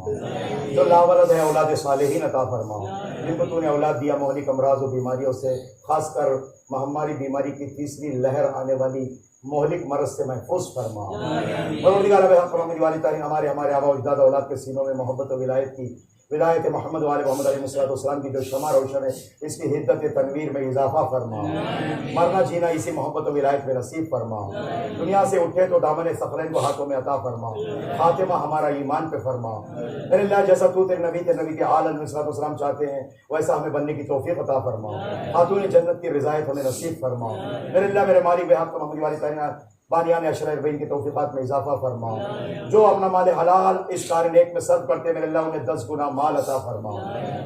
جو لاولد ہے اولاد صالحین عطا فرما۔ جن کو تو نے اولاد دیا مہلک امراض و بیماریوں سے، خاص کر مہاماری بیماری کی تیسری لہر آنے والی مہلک مرض سے محفوظ فرما. پروردگار بحق محمد والی تعلیم ہمارے آبا و اجداد اولاد کے سینوں میں محبت و ولایت کی، ولایت محمد والے محمد علیہ السلام کی جو شمع روشن ہے اس کی حدت تنویر میں اضافہ فرما. مرنا جینا اسی محبت و ولایت میں نصیب فرما. دنیا سے اٹھے تو دامن ثقلین کو ہاتھوں میں عطا فرما. خاتمہ ہمارا ایمان پہ فرما. میرے اللہ جیسا تو تیرے نبی کے آل علیہ السلام چاہتے ہیں ویسا ہمیں بننے کی توفیق عطا فرما. خاتون جنت کی رضایت ہمیں نصیب فرما. میرے اللہ میرے مالک بحق محمد والی تعلیم بانیان اشرار بین کی توفیقات میں اضافہ فرما. جو اپنا مال حلال اس کار نیک میں صرف کرتے میرے اللہ انہیں 10 گنا مال عطا فرما.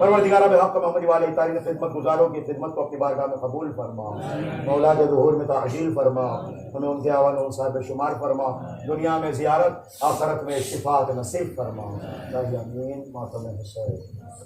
پروردگار بحق محمد والی تعلیم خدمت گزاروں کی خدمت کو اپنی بارگاہ میں قبول فرما. اولاد ظہور میں تعجیل فرما. انہیں ان کے آوان ان صاحب شمار فرما. دنیا میں زیارت آخرت میں شفاعت نصیب فرما. آمین. ماتم حسین.